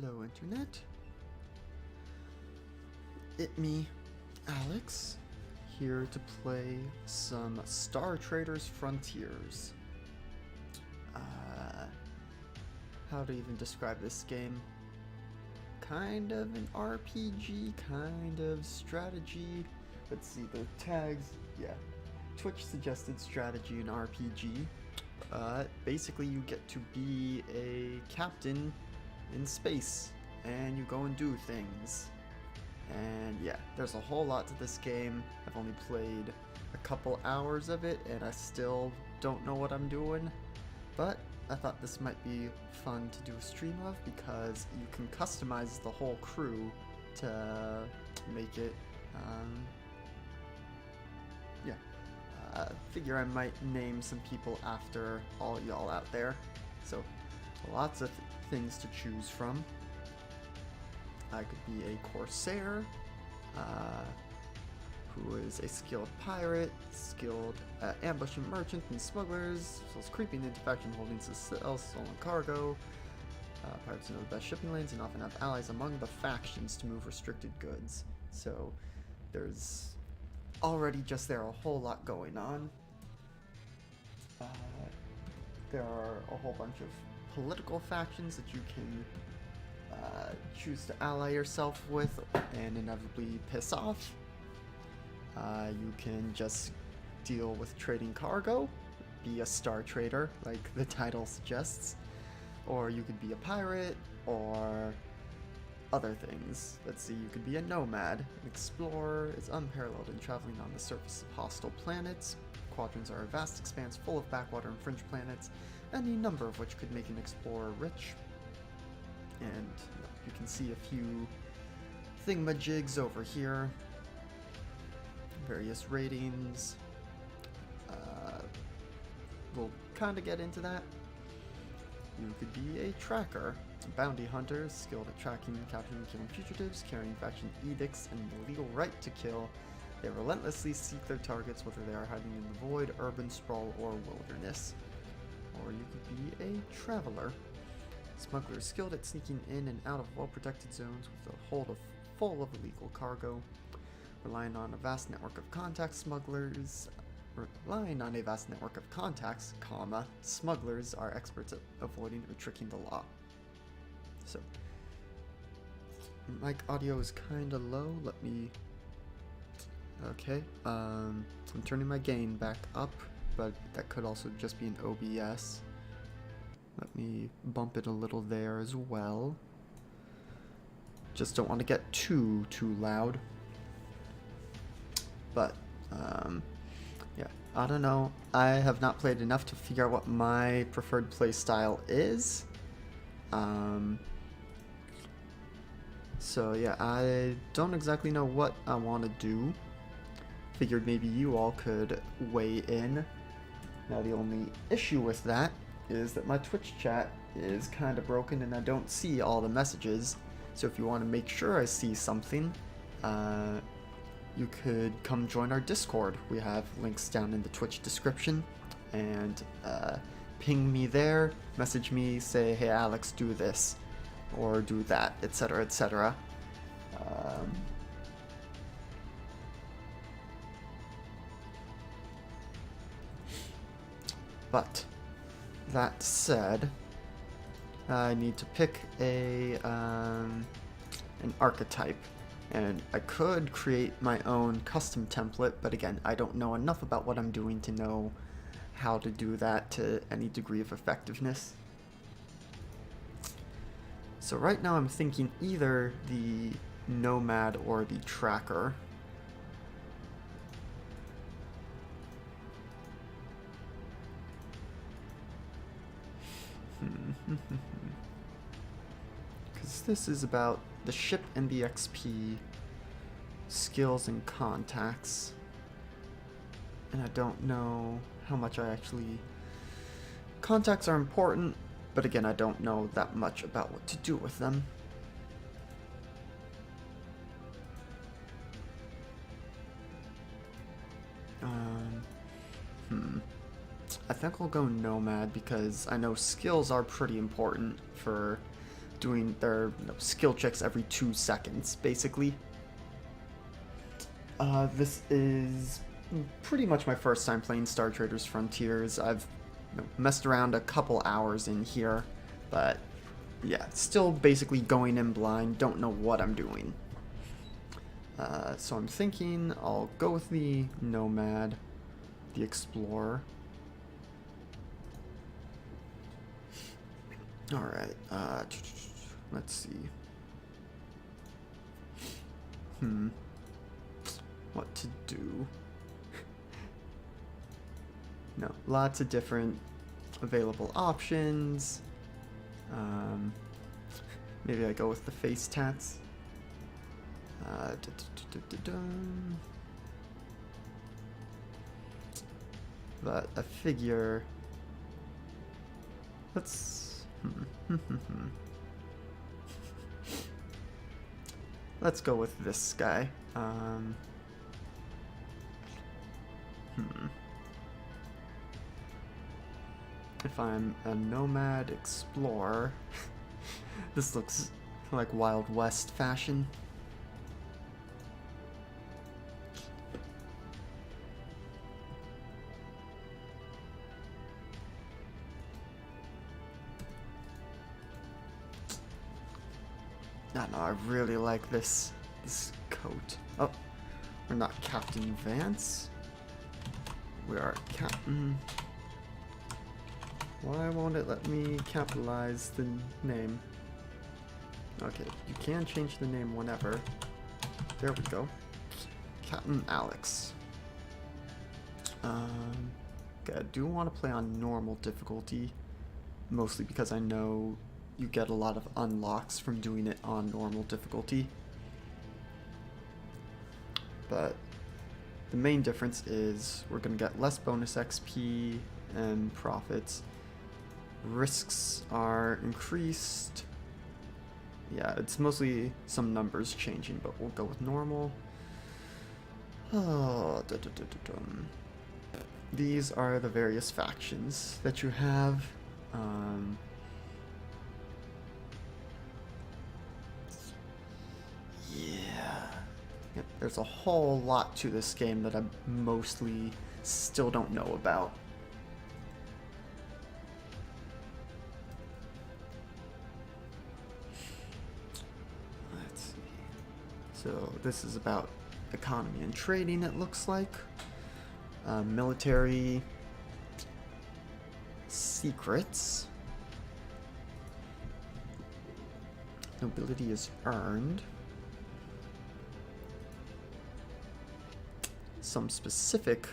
Hello, Internet. It me, Alex, here to play some Star Traders Frontiers. How to even describe this game? Kind of an RPG, kind of strategy. Let's see, the tags, yeah. Twitch suggested strategy and RPG. Basically you get to be a captain in space, and you go and do things. And yeah, there's a whole lot to this game. I've only played a couple hours of it, and I still don't know what I'm doing. But I thought this might be fun to do a stream of, because you can customize the whole crew to make it, figure I might name some people after all y'all out there. So, lots of things to choose from. I could be a Corsair, who is a skilled pirate, skilled at ambushing merchants and smugglers, as creeping into faction holdings to sell stolen cargo. Pirates know the best shipping lanes and often have allies among the factions to move restricted goods. So there's already just there a whole lot going on. There are a whole bunch of political factions that you can choose to ally yourself with and inevitably piss off. You can just deal with trading cargo, be a star trader like the title suggests, or you could be a pirate, or other things. Let's see, you could be a nomad. An explorer is unparalleled in traveling on the surface of hostile planets. Quadrants are a vast expanse full of backwater and fringe planets, any number of which could make an explorer rich. And you can see a few thingamajigs over here. Various ratings. We'll kind of get into that. You could be a tracker. Bounty hunters, skilled at tracking, capturing, and killing fugitives, carrying faction edicts, and the legal right to kill. They relentlessly seek their targets, whether they are hiding in the void, urban sprawl, or wilderness. Or you could be a traveler. Smugglers skilled at sneaking in and out of well-protected zones with a hold full of illegal cargo. Relying on a vast network of contacts, smugglers are experts at avoiding or tricking the law. So, mic audio is kind of low. Let me... Okay, I'm turning my gain back up, but that could also just be an OBS. Let me bump it a little there as well. Just don't want to get too loud. But, yeah, I don't know. I have not played enough to figure out what my preferred play style is. So yeah, I don't exactly know what I want to do. Figured maybe you all could weigh in. Now the only issue with that is that my Twitch chat is kind of broken and I don't see all the messages. So if you want to make sure I see something, you could come join our Discord. We have links down in the Twitch description, and ping me there, message me, say, hey Alex, do this, or do that, etc, etc. But that said, I need to pick an archetype, and I could create my own custom template, but again, I don't know enough about what I'm doing to know how to do that to any degree of effectiveness. So right now I'm thinking either the nomad or the tracker. Because this is about the ship and the XP, skills and contacts, and I don't know how much I actually... Contacts are important, but again, I don't know that much about what to do with them. I think I'll go nomad because I know skills are pretty important for doing their skill checks every 2 seconds, basically. This is pretty much my first time playing Star Traders Frontiers. I've messed around a couple hours in here, but yeah, still basically going in blind, don't know what I'm doing. So I'm thinking I'll go with the Nomad, the Explorer. Alright, let's see. What to do? No, lots of different available options. Maybe I go with the face tats. But I figure let's let's go with this guy. If I'm a Nomad Explorer, this looks like Wild West fashion. No, I really like this coat. Oh, we're not Captain Vance. We are Captain. Why won't it let me capitalize the name? Okay, you can change the name whenever. There we go. Captain Alex. Okay, I do want to play on normal difficulty, mostly because I know you get a lot of unlocks from doing it on normal difficulty. But the main difference is we're going to get less bonus XP and profits. Risks are increased. Yeah, it's mostly some numbers changing, but we'll go with normal. Oh, These are the various factions that you have. Yeah. Yep, there's a whole lot to this game that I mostly still don't know about. Let's see. So this is about economy and trading, it looks like. Military secrets. Nobility is earned. Some specific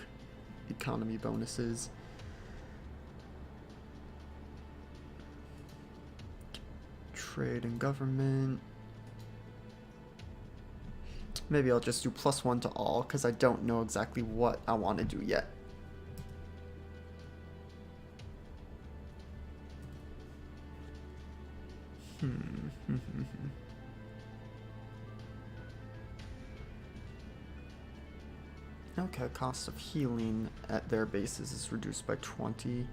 economy bonuses. Trade and government. Maybe I'll just do +1 to all, because I don't know exactly what I want to do yet. Okay, cost of healing at their bases is reduced by 20.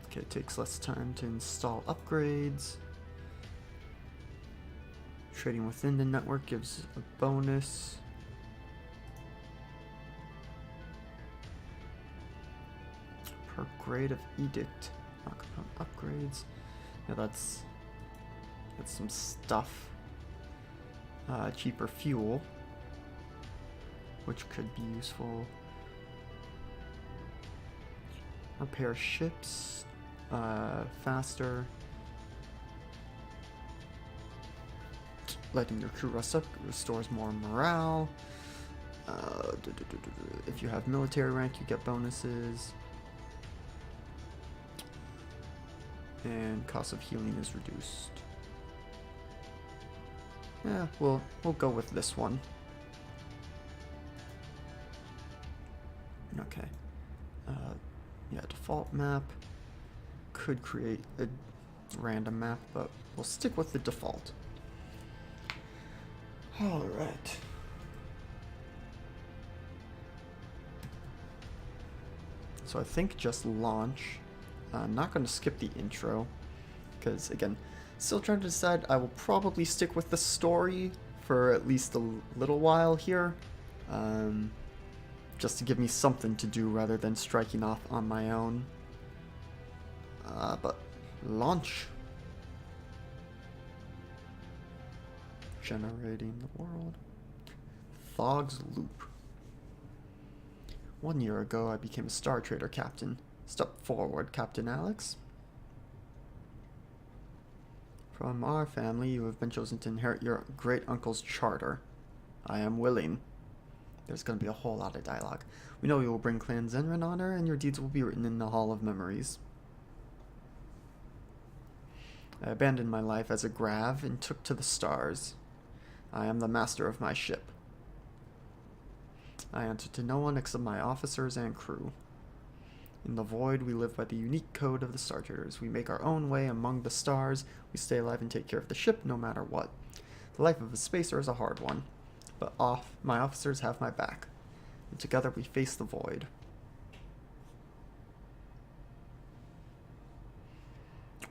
Okay, it takes less time to install upgrades. Trading within the network gives a bonus. Per grade of edict. Upgrades. Yeah, that's some stuff. Cheaper fuel, which could be useful. Repair ships faster. Letting your crew rest up restores more morale. If you have military rank, you get bonuses. And cost of healing is reduced. Yeah, we'll go with this one. Okay. Yeah, default map. Could create a random map, but we'll stick with the default. Alright. So I think just launch. I'm not going to skip the intro, because again, still trying to decide. I will probably stick with the story for at least a little while here, just to give me something to do rather than striking off on my own. But launch. Generating the world. Thog's Loop. 1 year ago, I became a Star Trader captain. Step forward, Captain Alex. From our family, you have been chosen to inherit your great-uncle's charter. I am willing. There's going to be a whole lot of dialogue. We know you will bring Clan Zenrin honor, and your deeds will be written in the Hall of Memories. I abandoned my life as a grav and took to the stars. I am the master of my ship. I answer to no one except my officers and crew. In the void, we live by the unique code of the Star Traders. We make our own way among the stars. We stay alive and take care of the ship no matter what. The life of a spacer is a hard one, but my officers have my back. And together we face the void.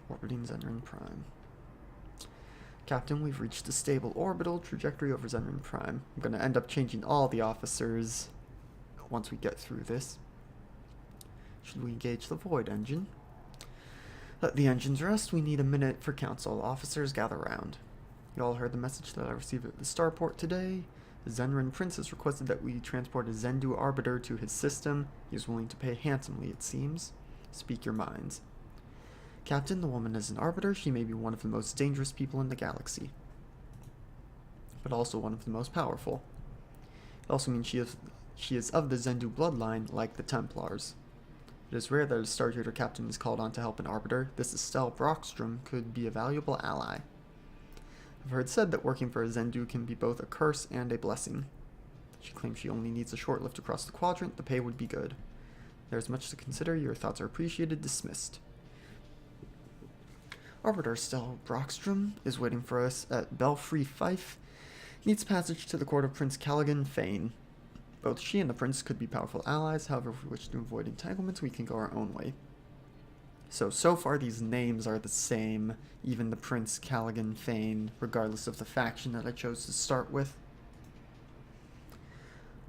Orbiting Zenrin Prime. Captain, we've reached a stable orbital trajectory over Zenrin Prime. I'm going to end up changing all the officers once we get through this. Should we engage the Void engine? Let the engines rest. We need a minute for council. Officers, gather round. You all heard the message that I received at the starport today. The Zenrin Prince has requested that we transport a Zendu Arbiter to his system. He is willing to pay handsomely, it seems. Speak your minds. Captain, the woman is an arbiter. She may be one of the most dangerous people in the galaxy, but also one of the most powerful. It also means she is of the Zendu bloodline, like the Templars. It is rare that a Star Trader captain is called on to help an arbiter. This Estelle Brockstrom could be a valuable ally. I've heard said that working for a Zendu can be both a curse and a blessing. She claims she only needs a short lift across the quadrant. The pay would be good. There's much to consider. Your thoughts are appreciated. Dismissed. Arbiter Estelle Brockstrom is waiting for us at Belfry Fife. Needs passage to the court of Prince Callaghan Fane. Both she and the prince could be powerful allies. However, if we wish to avoid entanglements, we can go our own way. So far these names are the same, even the Prince Callaghan Fane, regardless of the faction that I chose to start with.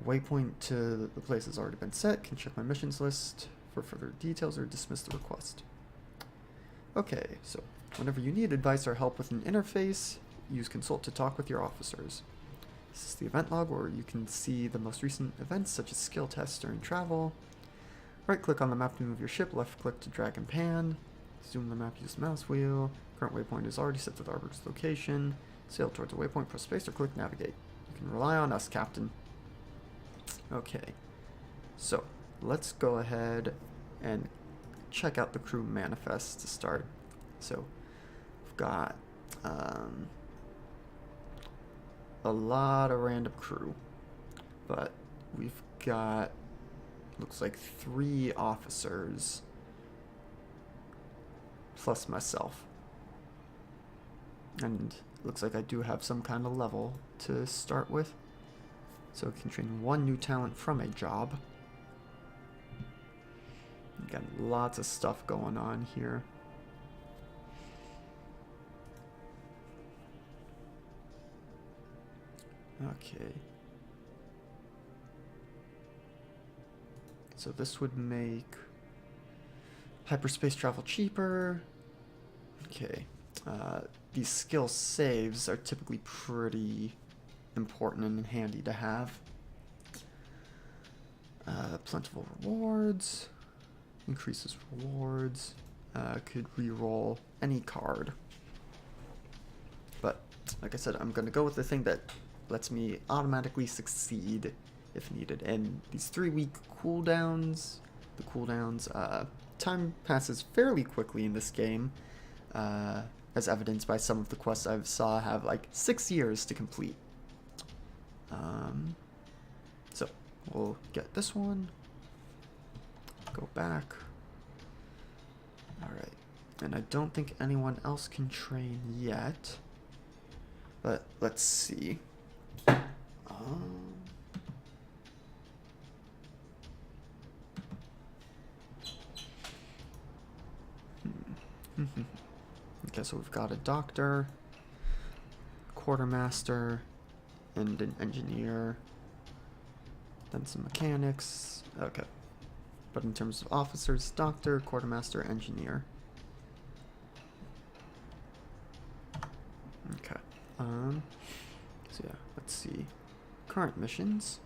Waypoint to the place has already been set. Can check my missions list for further details or dismiss the request. Okay, so whenever you need advice or help with an interface, use Consult to talk with your officers. This is the event log where you can see the most recent events such as skill tests during travel. Right click on the map to move your ship, left click to drag and pan. Zoom the map, use the mouse wheel. Current waypoint is already set to the arbiter's location. Sail towards the waypoint, press space or click navigate. You can rely on us, Captain. Okay, so let's go ahead and check out the crew manifest to start. So we've got a lot of random crew, but we've got, looks like 3 officers plus myself, and looks like I do have some kind of level to start with, so I can train 1 new talent from a job. Got lots of stuff going on here. Okay. So this would make hyperspace travel cheaper. Okay. These skill saves are typically pretty important and handy to have. Plentiful rewards. Increases rewards. Could reroll any card. But, like I said, I'm going to go with the thing that lets me automatically succeed if needed. And these 3-week cooldowns, time passes fairly quickly in this game, as evidenced by some of the quests I saw have like 6 years to complete. So, we'll get this one. Go back. Alright. And I don't think anyone else can train yet. But let's see. Okay, so we've got a doctor, quartermaster, and an engineer. Then some mechanics. Okay. But in terms of officers, doctor, quartermaster, engineer. Okay. So yeah, let's see. Current missions.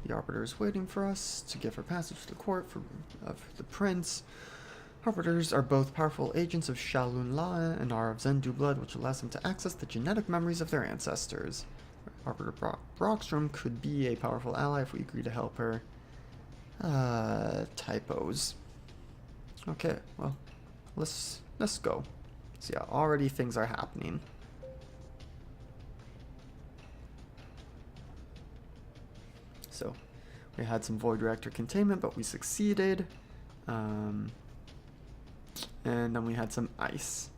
The Arbiter is waiting for us to give her passage to the court of the prince. Arbiters are both powerful agents of Shalun La and are of Zendu blood, which allows them to access the genetic memories of their ancestors. Arbiter Brockstrom could be a powerful ally if we agree to help her. Typos. Okay, well, let's go. So yeah, already things are happening. So, we had some Void Reactor containment, but we succeeded. And then we had some ice.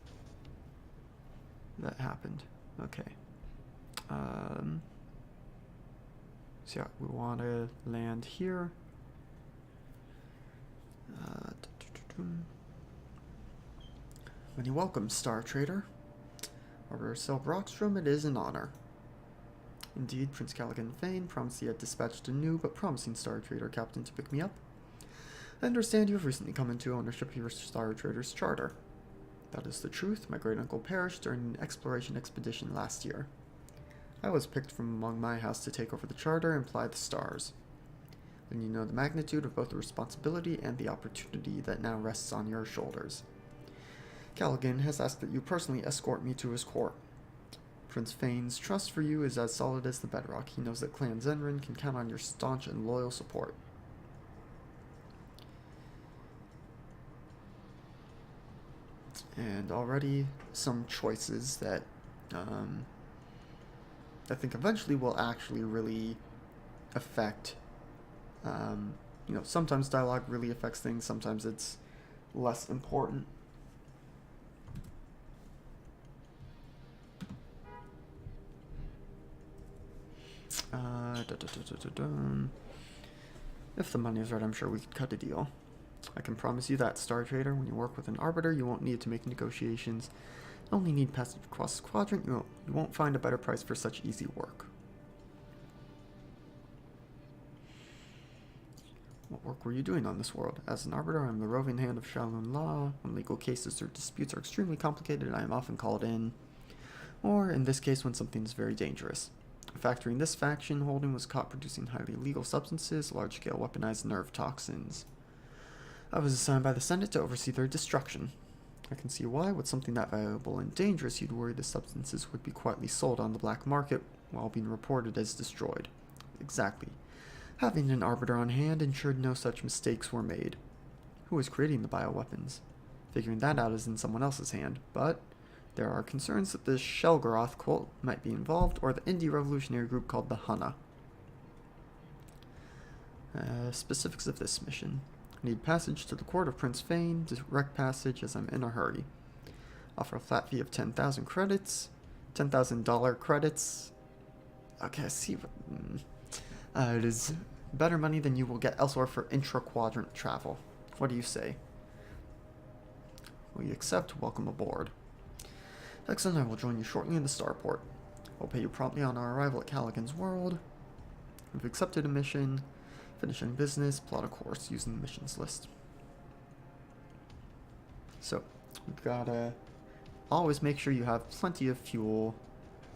That happened. Okay. So yeah, we want to land here. Many welcome, Star Trader. Arbiter Cell Brockstrom, it is an honor. Indeed, Prince Callaghan Fane promised he had dispatched a new but promising Star Trader captain to pick me up. I understand you have recently come into ownership of your Star Trader's charter. That is the truth. My great-uncle perished during an exploration expedition last year. I was picked from among my house to take over the charter and fly the stars. Then you know the magnitude of both the responsibility and the opportunity that now rests on your shoulders. Callaghan has asked that you personally escort me to his court. Prince Fane's trust for you is as solid as the bedrock. He knows that Clan Zenrin can count on your staunch and loyal support. And already some choices that I think eventually will actually really affect, you know, sometimes dialogue really affects things, sometimes it's less important. If the money is right, I'm sure we could cut a deal. I can promise you that, Star Trader. When you work with an Arbiter, you won't need to make negotiations. You only need passage across the quadrant. You won't find a better price for such easy work. What work were you doing on this world? As an Arbiter, I am the roving hand of Shalun La. When legal cases or disputes are extremely complicated, I am often called in. Or, in this case, when something is very dangerous. A factory in this faction holding was caught producing highly illegal substances, large-scale weaponized nerve toxins. I was assigned by the Senate to oversee their destruction. I can see why, with something that valuable and dangerous, you'd worry the substances would be quietly sold on the black market while being reported as destroyed. Exactly. Having an Arbiter on hand ensured no such mistakes were made. Who was creating the bioweapons? Figuring that out is in someone else's hand, but there are concerns that the Shelgaroth cult might be involved, or the indie revolutionary group called the Hunna. Specifics of this mission. I need passage to the court of Prince Fane, direct passage as I'm in a hurry. Offer a flat fee of 10,000 credits. $10,000 credits. Okay, I see. It is better money than you will get elsewhere for intra-quadrant travel. What do you say? Will you accept? Welcome aboard. Excellent, I will join you shortly in the starport. I'll pay you promptly on our arrival at Callaghan's world. We've accepted a mission. Finishing business, plot a course using the missions list. So, we've gotta always make sure you have plenty of fuel.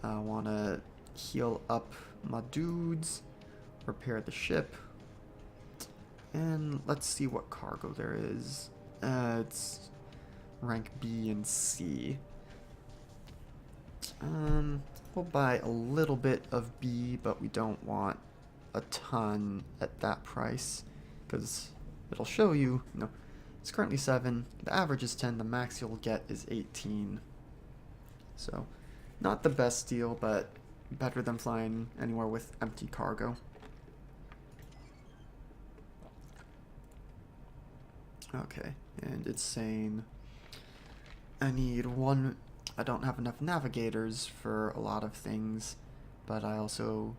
I wanna heal up my dudes, repair the ship, and let's see what cargo there is. It's rank B and C. We'll buy a little bit of B, but we don't want a ton at that price, because it'll show you, it's currently 7, the average is 10, the max you'll get is 18. So, not the best deal, but better than flying anywhere with empty cargo. Okay, and it's saying I need one. I don't have enough navigators for a lot of things, but I also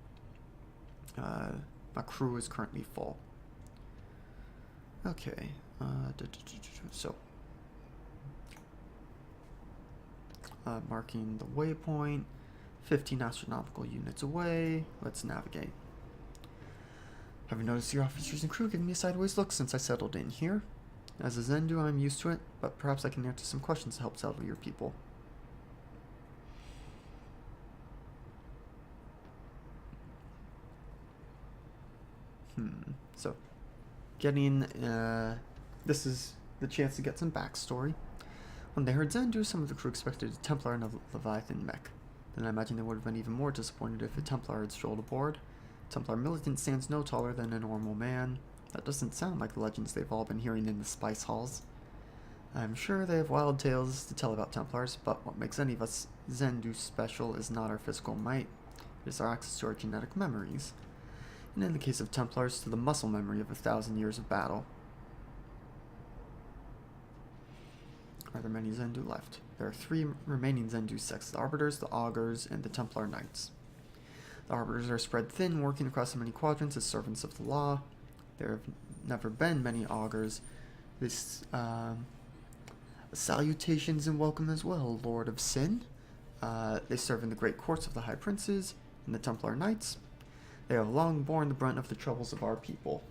my crew is currently full. Okay, so marking the waypoint. 15 astronomical units away. Let's navigate. Have you noticed your officers and crew giving me a sideways look since I settled in here? As a Zendu, I'm used to it, but perhaps I can answer some questions to help settle your people. So, getting, this is the chance to get some backstory. When they heard Zendu, some of the crew expected a Templar and a Leviathan mech. Then I imagine they would have been even more disappointed if a Templar had strolled aboard. Templar militant stands no taller than a normal man. That doesn't sound like the legends they've all been hearing in the spice halls. I'm sure they have wild tales to tell about Templars, but what makes any of us Zendu special is not our physical might, it is our access to our genetic memories. And in the case of Templars, to the muscle memory of 1,000 years of battle. Are there many Zendu left? There are 3 remaining Zendu sects, the Arbiters, the Augurs, and the Templar Knights. The Arbiters are spread thin, working across the many quadrants as servants of the law. There have never been many Augurs. This, salutations and welcome as well, Lord of Sin. They serve in the great courts of the High Princes and the Templar Knights. They have long borne the brunt of the troubles of our people.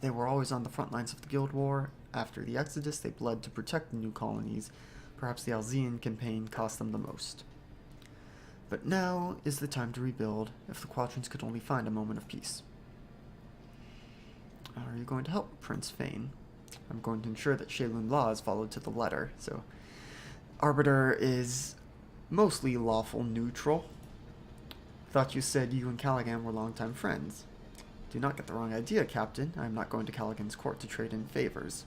They were always on the front lines of the Guild War. After the Exodus, they bled to protect the new colonies. Perhaps the Alzean campaign cost them the most. But now is the time to rebuild, if the Quadrants could only find a moment of peace. Are you going to help, Prince Fane? I'm going to ensure that Shaylun law is followed to the letter, so... Arbiter is mostly lawful neutral. Thought you said you and Callaghan were longtime friends. Do not get the wrong idea, Captain. I am not going to Callaghan's court to trade in favors.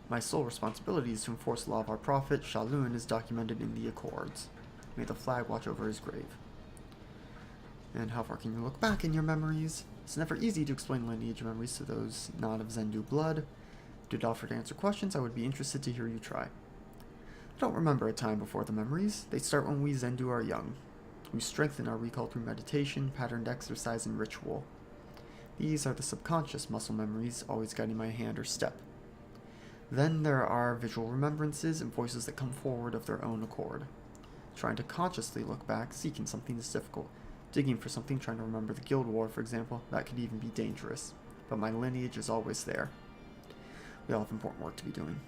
My sole responsibility is to enforce the law of our prophet, Shaylun, as documented in the Accords. May the flag watch over his grave. And how far can you look back in your memories? It's never easy to explain lineage memories to those not of Zendu blood. Did offer to answer questions, I would be interested to hear you try. I don't remember a time before the memories. They start when we Zendu are young. We strengthen our recall through meditation, patterned exercise, and ritual. These are the subconscious muscle memories, always guiding my hand or step. Then there are visual remembrances and voices that come forward of their own accord. Trying to consciously look back, seeking something is difficult. Digging for something, trying to remember the Guild War, for example, that could even be dangerous. But my lineage is always there. We all have important work to be doing.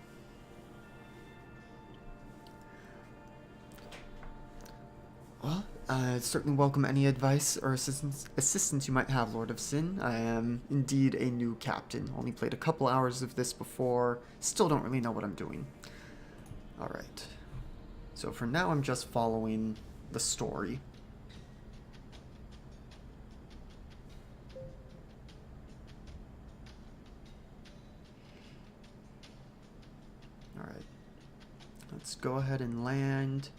Well, I'd certainly welcome any advice or assistance you might have, Lord of Sin. I am indeed a new captain. Only played a couple hours of this before. Still don't really know what I'm doing. Alright. So for now, I'm just following the story. Alright. Let's go ahead and land.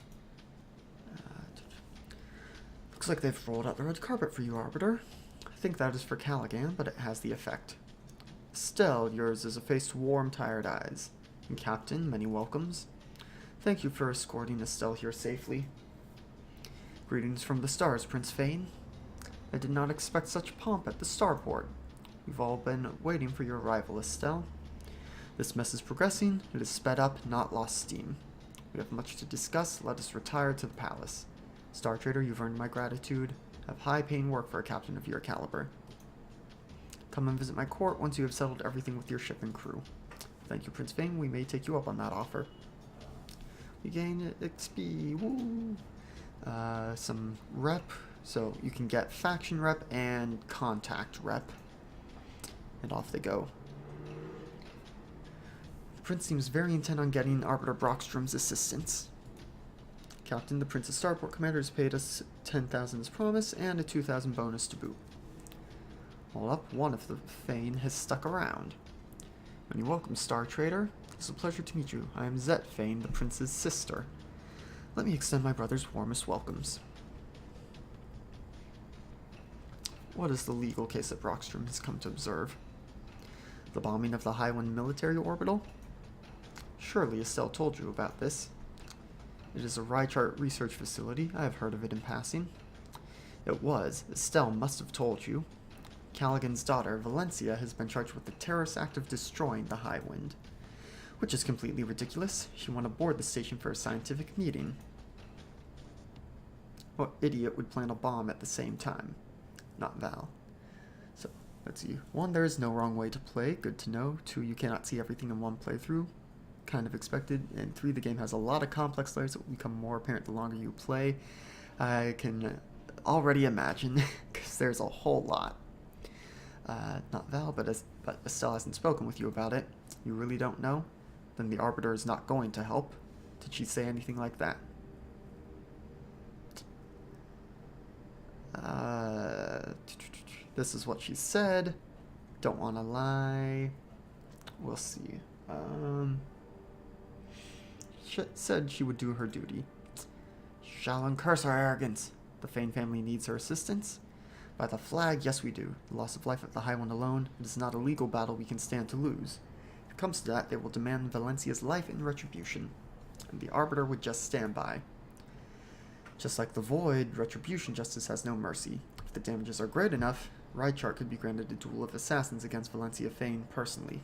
Looks like they've rolled out the red carpet for you, Arbiter. I think that is for Callaghan, but it has the effect. Estelle, yours is a face to warm, tired eyes. And Captain, many welcomes. Thank you for escorting Estelle here safely. Greetings from the stars, Prince Fane. I did not expect such pomp at the starport. We've all been waiting for your arrival, Estelle. This mess is progressing. It is sped up, not lost steam. We have much to discuss. Let us retire to the palace. Star Trader, you've earned my gratitude. Have high-paying work for a captain of your caliber. Come and visit my court once you have settled everything with your ship and crew. Thank you, Prince Fane. We may take you up on that offer. You gain XP. Woo! Some rep. So you can get faction rep and contact rep. And off they go. The Prince seems very intent on getting Arbiter Brockstrom's assistance. Captain, the Prince's starport commander has paid us 10,000 as promised, and a 2,000 bonus to boot. All up, one of the Fane has stuck around. Many welcome, Star Trader. It's a pleasure to meet you. I am Zet Fane, the Prince's sister. Let me extend my brother's warmest welcomes. What is the legal case that Brockstrom has come to observe? The bombing of the Highwind military orbital? Surely Estelle told you about this. It is a Rychart research facility. I have heard of it in passing. It was. Estelle must have told you. Callaghan's daughter, Valencia, has been charged with the terrorist act of destroying the Highwind. which is completely ridiculous. She went aboard the station for a scientific meeting. What idiot would plant a bomb at the same time? Not Val. So, let's see. 1, there is no wrong way to play. Good to know. 2, you cannot see everything in one playthrough. Kind of expected. And 3, the game has a lot of complex layers that will become more apparent the longer you play. I can already imagine, because there's a whole lot. Not Val, but Estelle hasn't spoken with you about it. You really don't know? Then the Arbiter is not going to help. Did she say anything like that? This is what she said. Don't want to lie. We'll see. She said she would do her duty. Shall curse her arrogance. The Fane family needs her assistance. By the flag, yes we do. The loss of life at the High One alone, it is not a legal battle we can stand to lose. If it comes to that, they will demand Valencia's life in retribution. And the Arbiter would just stand by. Just like the Void, retribution justice has no mercy. If the damages are great enough, Rydchart could be granted a duel of assassins against Valencia Fane personally.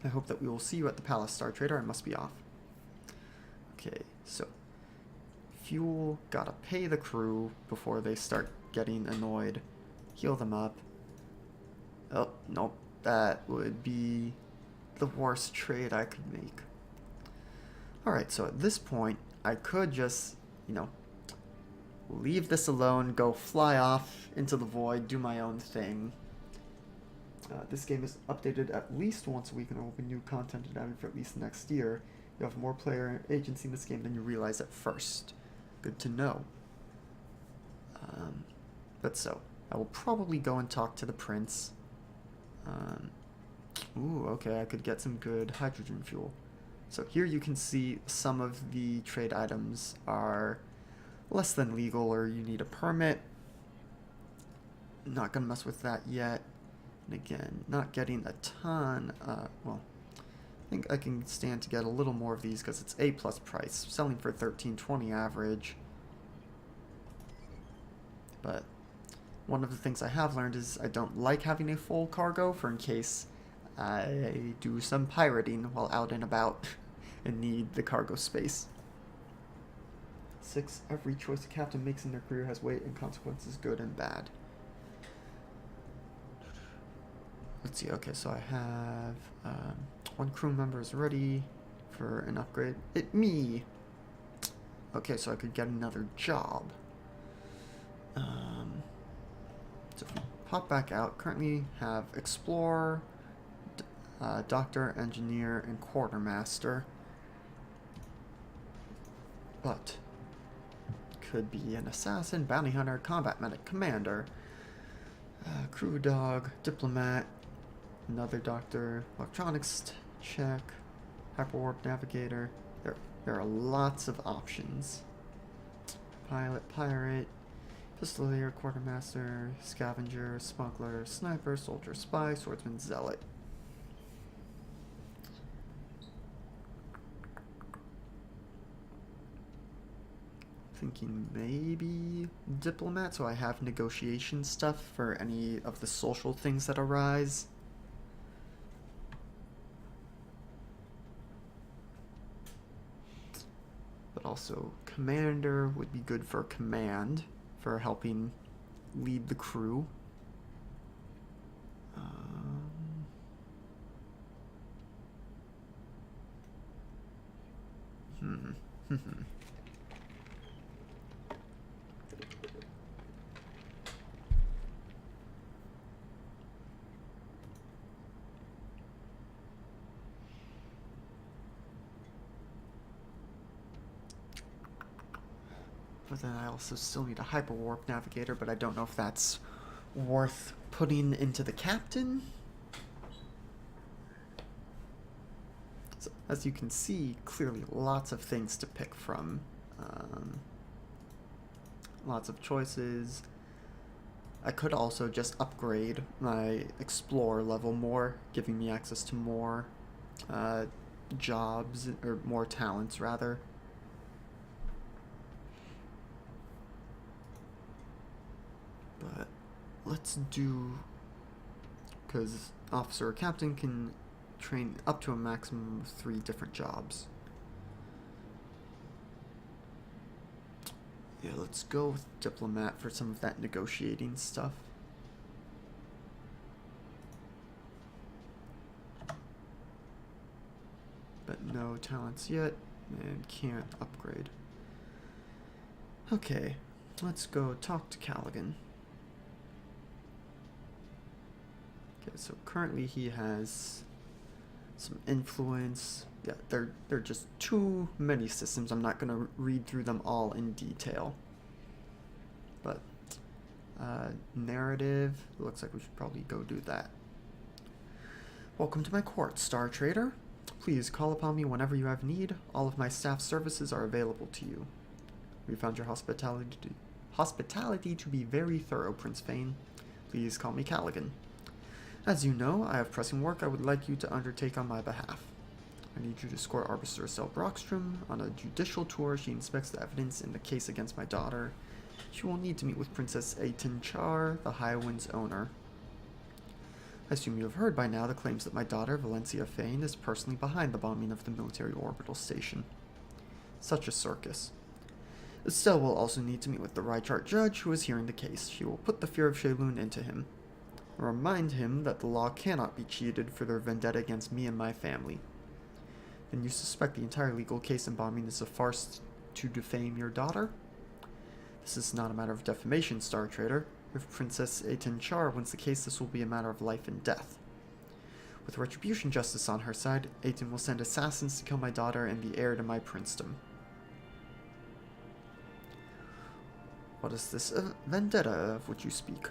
I hope that we will see you at the Palace, Star Trader. I must be off. Okay, so fuel, gotta pay the crew before they start getting annoyed. Heal them up. Oh, nope. That would be the worst trade I could make. Alright, so at this point, I could just, leave this alone, go fly off into the void, do my own thing. This game is updated at least once a week and there will be new content added for at least next year. You have more player agency in this game than you realize at first. Good to know. But so, I will probably go and talk to the prince. Ooh, okay, I could get some good hydrogen fuel. So here you can see some of the trade items are less than legal or you need a permit. Not gonna mess with that yet. And again, not getting a ton, well, I think I can stand to get a little more of these because it's A+ price, selling for $13.20 average. But one of the things I have learned is I don't like having a full cargo for in case I do some pirating while out and about and need the cargo space. 6, every choice a captain makes in their career has weight and consequences, good and bad. Let's see, okay, so I have 1 crew member is ready for an upgrade. Me! Okay, so I could get another job. So if we pop back out, currently have Explorer, Doctor, Engineer, and Quartermaster. But could be an Assassin, Bounty Hunter, Combat Medic, Commander, Crew Dog, Diplomat, another Doctor, Electronics check, Hyperwarp Navigator. There are lots of options. Pilot, Pirate, Pistolier, Quartermaster, Scavenger, Smuggler, Sniper, Soldier, Spy, Swordsman, Zealot. Thinking maybe Diplomat, so I have negotiation stuff for any of the social things that arise. But also Commander would be good for command, for helping lead the crew. But then I also still need a Hyperwarp Navigator, but I don't know if that's worth putting into the captain. So, as you can see, clearly lots of things to pick from. Lots of choices. I could also just upgrade my Explorer level more, giving me access to more jobs, or more talents rather. But let's do, because officer or captain can train up to a maximum of 3 different jobs. Yeah, let's go with diplomat for some of that negotiating stuff. But no talents yet, and can't upgrade. Okay, let's go talk to Callaghan. Okay, so currently he has some influence. Yeah, they're just too many systems. I'm not going to read through them all in detail. But narrative, looks like we should probably go do that. Welcome to my court, Star Trader. Please call upon me whenever you have need. All of my staff services are available to you. We found your hospitality to be very thorough, Prince Fane. Please call me Callaghan. As you know, I have pressing work I would like you to undertake on my behalf. I need you to escort Arbiter Estelle Brockstrom on a judicial tour. She inspects the evidence in the case against my daughter. She will need to meet with Princess Aten Char, the Highwind's owner. I assume you have heard by now the claims that my daughter, Valencia Fane, is personally behind the bombing of the military orbital station. Such a circus. Estelle will also need to meet with the Rychart judge who is hearing the case. She will put the fear of Shaylun into him. Remind him that the law cannot be cheated for their vendetta against me and my family. Then you suspect the entire legal case and bombing is a farce to defame your daughter? This is not a matter of defamation, Star Trader. If Princess Aten Char wins the case, this will be a matter of life and death. With retribution justice on her side, Aten will send assassins to kill my daughter and the heir to my princedom. What is this vendetta of which you speak?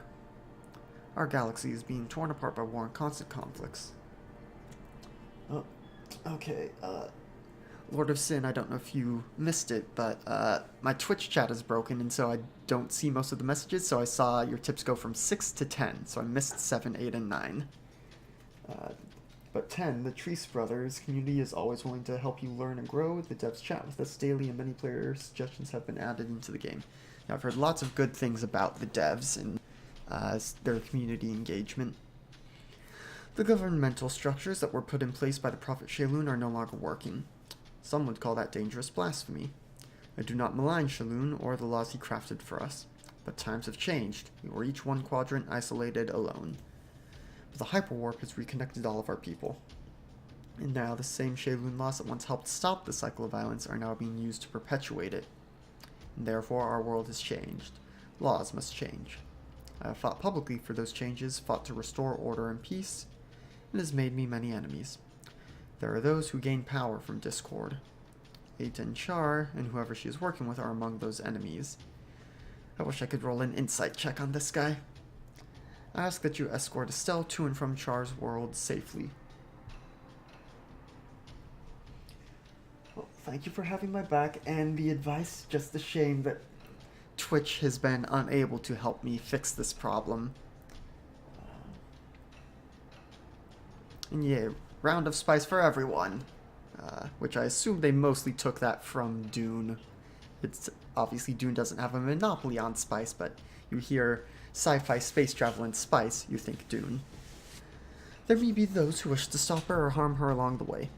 Our galaxy is being torn apart by war and constant conflicts. Oh, okay, Lord of Sin, I don't know if you missed it, but my Twitch chat is broken, and so I don't see most of the messages, so I saw your tips go from 6 to 10, so I missed 7, 8, and 9. But 10, the Treese Brothers community is always willing to help you learn and grow. The devs chat with us daily, and many player suggestions have been added into the game. Now, I've heard lots of good things about the devs and their community engagement. The governmental structures that were put in place by the Prophet Shaylun are no longer working. Some would call that dangerous blasphemy. I do not malign Shaylun or the laws he crafted for us, but times have changed. We were each one quadrant, isolated, alone. But the hyperwarp has reconnected all of our people. And now the same Shaylun laws that once helped stop the cycle of violence are now being used to perpetuate it. And therefore our world has changed. Laws must change. I have fought publicly for those changes, fought to restore order and peace, and has made me many enemies. There are those who gain power from discord. Aten Char and whoever she is working with are among those enemies. I wish I could roll an insight check on this guy. I ask that you escort Estelle to and from Char's world safely. Well, thank you for having my back and the advice. Just a shame that Twitch has been unable to help me fix this problem. And yeah, round of spice for everyone. Which I assume they mostly took that from Dune. It's obviously Dune doesn't have a monopoly on spice, but you hear sci-fi space travel and spice, you think Dune. There may be those who wish to stop her or harm her along the way.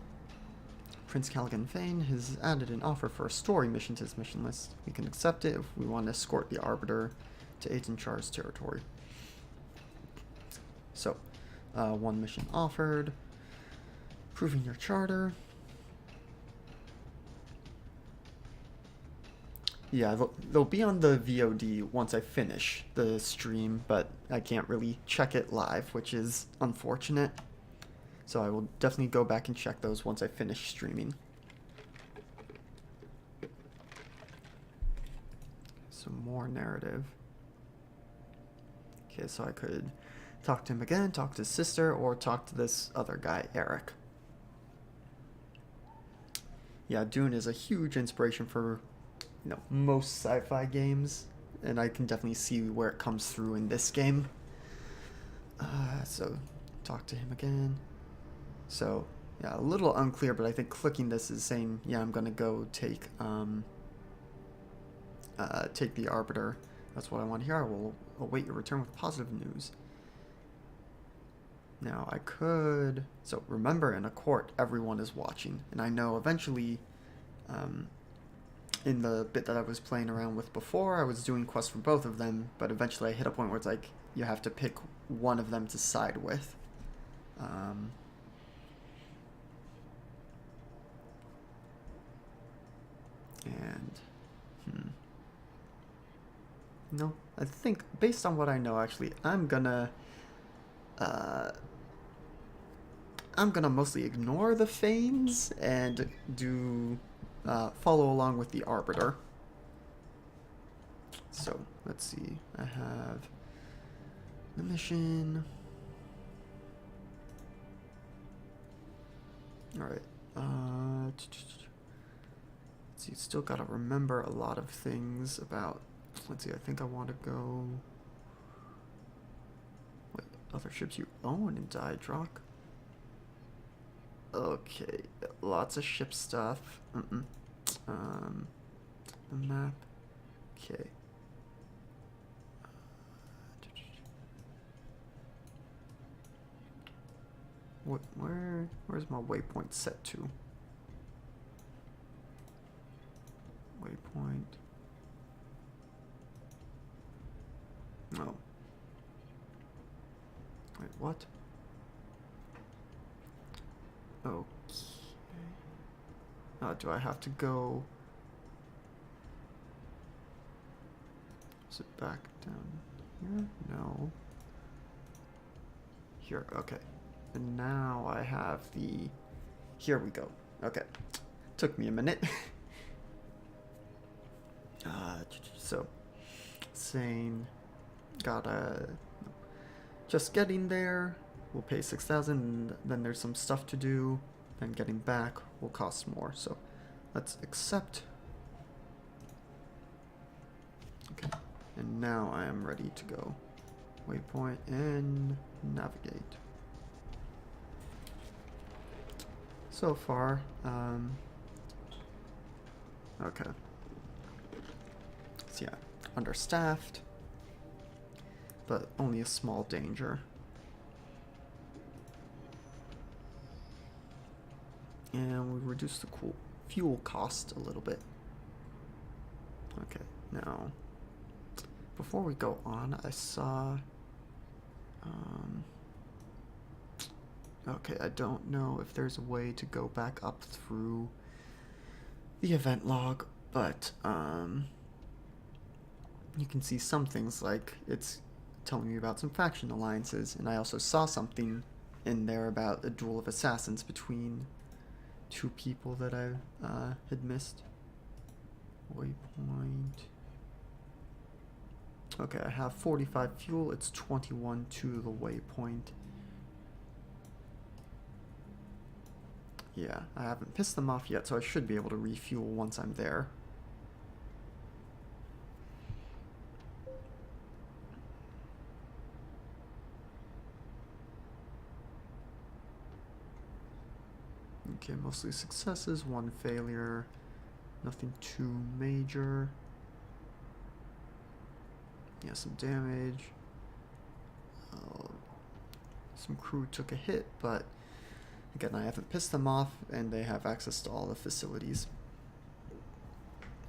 Prince Callaghan Fane has added an offer for a story mission to his mission list. We can accept it if we want to escort the Arbiter to Aten Char's territory. So, one mission offered. Proving your charter. Yeah, they'll be on the VOD once I finish the stream, but I can't really check it live, which is unfortunate. So I will definitely go back and check those once I finish streaming. Some more narrative. Okay, so I could talk to him again, talk to his sister, or talk to this other guy, Eric. Yeah, Dune is a huge inspiration for, most sci-fi games, and I can definitely see where it comes through in this game. So, talk to him again. So, yeah, a little unclear, but I think clicking this is saying, yeah, I'm gonna go take the Arbiter. That's what I want to hear. I will await your return with positive news. Now I could... So remember, in a court, everyone is watching. And I know eventually, in the bit that I was playing around with before, I was doing quests for both of them. But eventually I hit a point where it's like, you have to pick one of them to side with. No, I think based on what I know, actually, I'm gonna mostly ignore the feigns and do follow along with the Arbiter. So let's see. I have the mission. All right. Let's see. Still gotta remember a lot of things about. Let's see. I think I want to go. What other ships you own in Daedrock? Okay, lots of ship stuff. The map. Okay. Where's my waypoint set to? Waypoint. No. Wait, what? Okay. Do I have to go? Is it back down here? No. Here, okay. And now I have the... Here we go. Okay. Took me a minute. So, saying, gotta... Just getting there, we'll pay 6,000, then there's some stuff to do, then getting back will cost more. So, let's accept. Okay. And now I am ready to go. Waypoint and navigate. So far, okay. So yeah, understaffed, but only a small danger. And we reduce the fuel cost a little bit. Okay, now, before we go on, I saw, okay, I don't know if there's a way to go back up through the event log, but, you can see some things, like it's telling me about some faction alliances, and I also saw something in there about a duel of assassins between two people that I had missed. Waypoint. Okay, I have 45 fuel, it's 21 to the waypoint. Yeah, I haven't pissed them off yet, so I should be able to refuel once I'm there. Okay, mostly successes, one failure, nothing too major. Yeah, some damage. Some crew took a hit, but again, I haven't pissed them off, and they have access to all the facilities.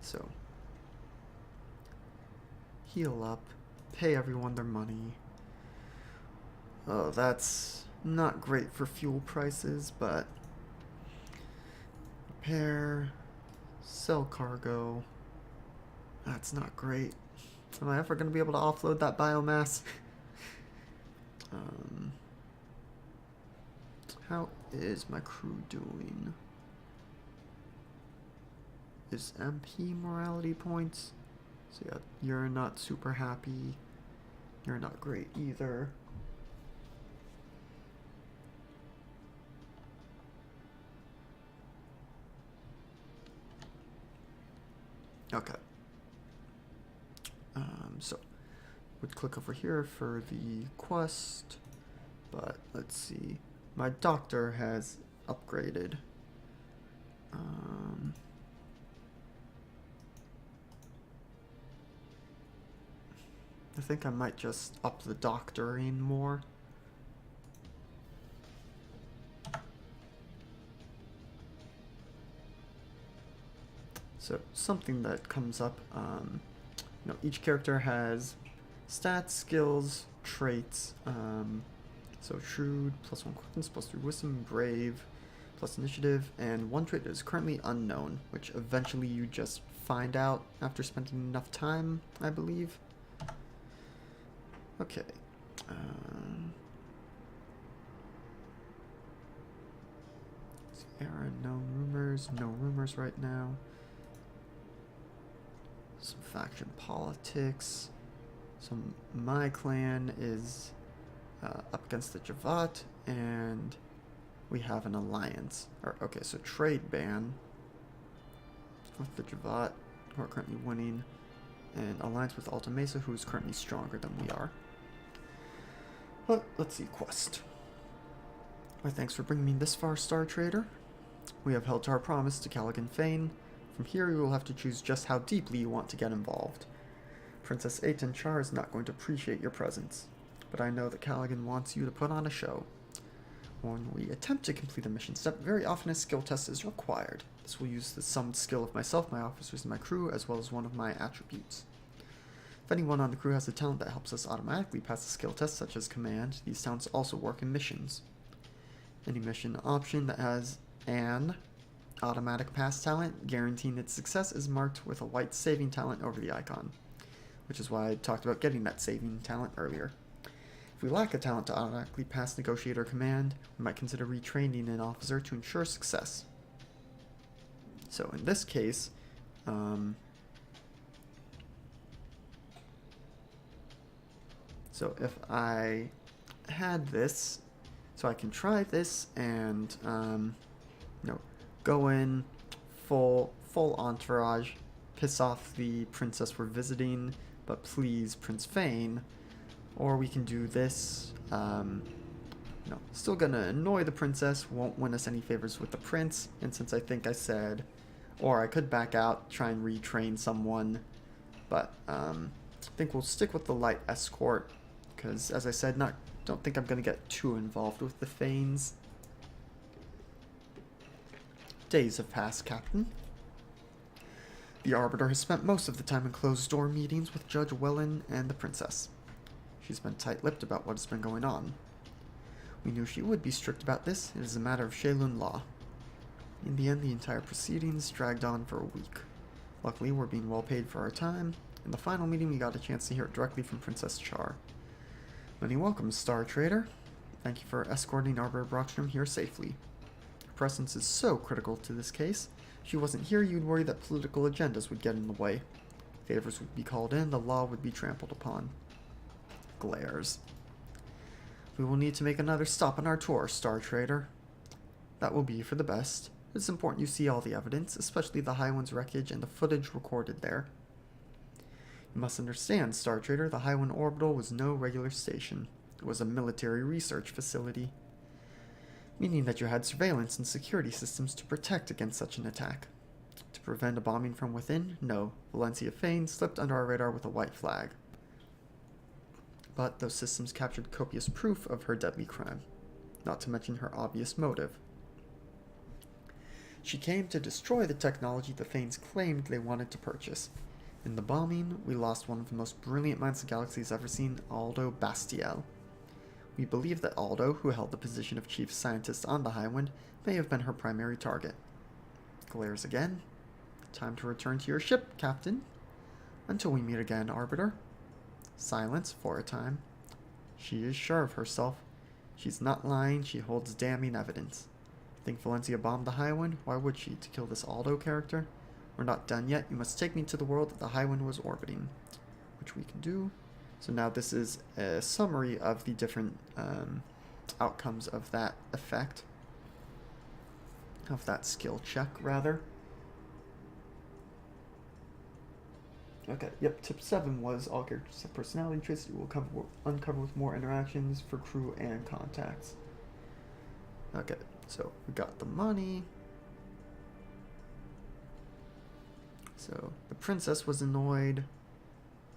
So, heal up, pay everyone their money. Oh, that's not great for fuel prices, but repair, sell cargo. That's not great. Am I ever going to be able to offload that biomass? How is my crew doing? Is MP morality points? So yeah, you're not super happy. You're not great either. Okay. So, would click over here for the quest, but let's see. My doctor has upgraded. I think I might just up the doctoring more. So something that comes up, each character has stats, skills, traits. So shrewd, +1 quickness, +3 wisdom, brave, plus initiative, and one trait is currently unknown, which eventually you just find out after spending enough time, I believe. Okay. There are no rumors right now. Some faction politics. So my clan is up against the Javat, and we have an alliance. Okay, so trade ban with the Javat, who are currently winning, and alliance with Alta Mesa, who is currently stronger than we are. But let's see, quest. Why, thanks for bringing me this far, Star Trader. We have held to our promise to Callaghan Fane. From here, you will have to choose just how deeply you want to get involved. Princess Aten Char is not going to appreciate your presence, but I know that Callaghan wants you to put on a show. When we attempt to complete a mission step, very often a skill test is required. This will use the summed skill of myself, my officers, and my crew, as well as one of my attributes. If anyone on the crew has a talent that helps us automatically pass a skill test, such as command, these talents also work in missions. Any mission option that has an automatic pass talent guaranteeing its success is marked with a white saving talent over the icon, which is why I talked about getting that saving talent earlier. If we lack a talent to automatically pass Negotiator command, we might consider retraining an officer to ensure success. So in this case, so if I had this, so I can try this and go in full entourage, piss off the princess we're visiting, but please Prince Fane. Or we can do this, still gonna annoy the princess, won't win us any favors with the prince, and since I think I said, or I could back out, try and retrain someone, but I think we'll stick with the light escort, because as I said, don't think I'm gonna get too involved with the Fanes. Days have passed, Captain. The Arbiter has spent most of the time in closed-door meetings with Judge Wellen and the princess. She's been tight-lipped about what has been going on. We knew she would be strict about this. It is a matter of Shaylun law. In the end, the entire proceedings dragged on for a week. Luckily, we're being well paid for our time. In the final meeting, we got a chance to hear it directly from Princess Char. Many welcomes, Star Trader. Thank you for escorting Arbiter Brockstrom here safely. Her presence is so critical to this case. If she wasn't here, you'd worry that political agendas would get in the way. Favors would be called in, the law would be trampled upon. Glares. We will need to make another stop on our tour, Star Trader. That will be for the best. It's important you see all the evidence, especially the High One's wreckage and the footage recorded there. You must understand, Star Trader, the High One Orbital was no regular station. It was a military research facility, meaning that you had surveillance and security systems to protect against such an attack. To prevent a bombing from within, no, Valencia Fane slipped under our radar with a white flag. But those systems captured copious proof of her deadly crime, not to mention her obvious motive. She came to destroy the technology the Fanes claimed they wanted to purchase. In the bombing, we lost one of the most brilliant minds the galaxy has ever seen, Aldo Bastiel. We believe that Aldo, who held the position of chief scientist on the Highwind, may have been her primary target. Glares again. Time to return to your ship, Captain. Until we meet again, Arbiter. Silence for a time. She is sure of herself. She's not lying, she holds damning evidence. Think Valencia bombed the Highwind? Why would she? To kill this Aldo character? We're not done yet. You must take me to the world that the Highwind was orbiting. Which we can do. So now this is a summary of the different outcomes of that effect. Of that skill check, rather. Okay, yep, tip 7 was all characters have personality traits you will uncover with more interactions for crew and contacts. Okay, so we got the money. So the princess was annoyed.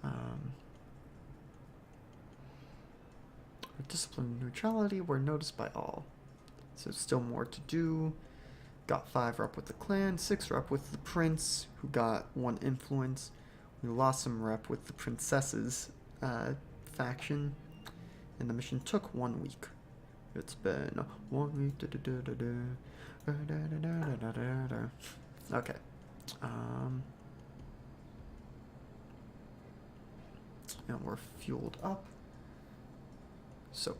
Her discipline and neutrality were noticed by all. So still more to do. got 5 rep with the clan, 6 rep with the prince, who got 1 influence. We lost some rep with the princess's faction, and the mission took 1 week. It's been 1 week. Okay. And we're fueled up. So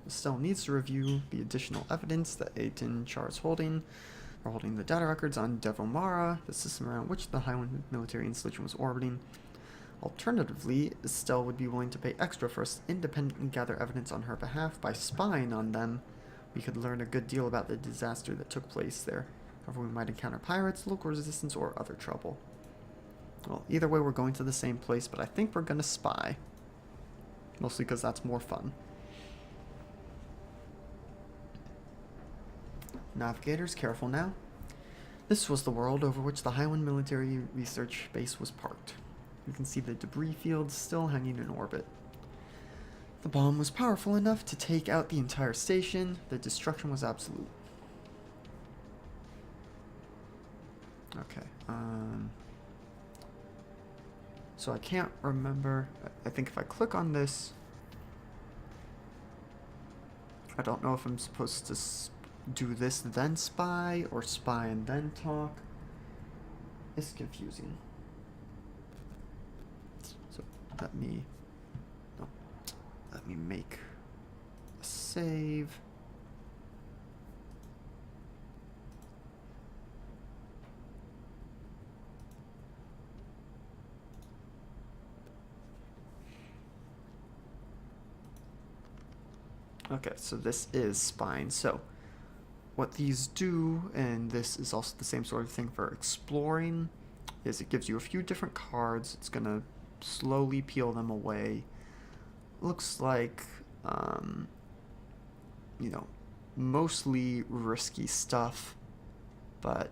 still needs to review the additional evidence that Aten Char is holding. They're holding the data records on Devomara, the system around which the Highwind military installation was orbiting. Alternatively, Estelle would be willing to pay extra for us to independently gather evidence on her behalf. By spying on them, we could learn a good deal about the disaster that took place there. However, we might encounter pirates, local resistance, or other trouble. Well, either way, we're going to the same place, but I think we're going to spy. Mostly because that's more fun. Navigators, careful now. This was the world over which the Highwind military research base was parked. You can see the debris fields still hanging in orbit. The bomb was powerful enough to take out the entire station. The destruction was absolute. Okay, so I can't remember. I think if I click on this, I don't know if I'm supposed to do this then spy, or spy and then talk. It's confusing. So let me make a save. Okay, so this is spying. So what these do, and this is also the same sort of thing for exploring, is it gives you a few different cards. It's gonna slowly peel them away. Looks like, you know, mostly risky stuff, but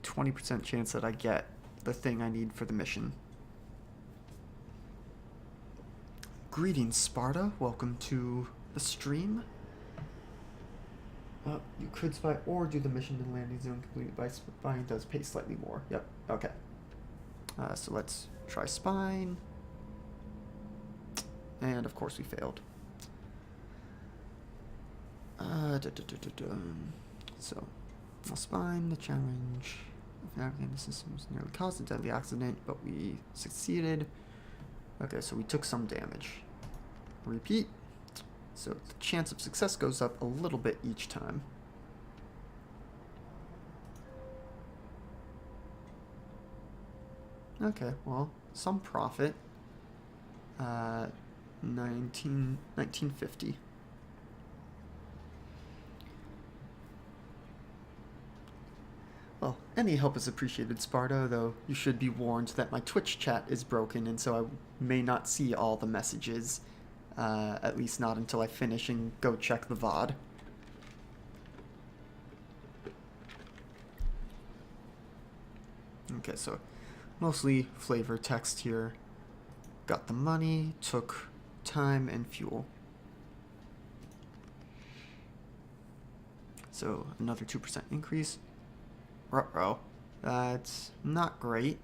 20% chance that I get the thing I need for the mission. Greetings, Sparta. Welcome to the stream. You could spy or do the mission in landing zone completed by spying. Does pay slightly more. Yep. Okay. So let's try spying. And of course we failed. So, while spying, the challenge of navigating the systems nearly caused a deadly accident, but we succeeded. Okay, so we took some damage. Repeat. So the chance of success goes up a little bit each time. Okay, well, some profit. 1950. Well, any help is appreciated, Sparta, though you should be warned that my Twitch chat is broken, and so I may not see all the messages. At least not until I finish and go check the VOD. Okay, so mostly flavor text here. Got the money, took time and fuel. So another 2% increase. Ruh-roh. That's not great,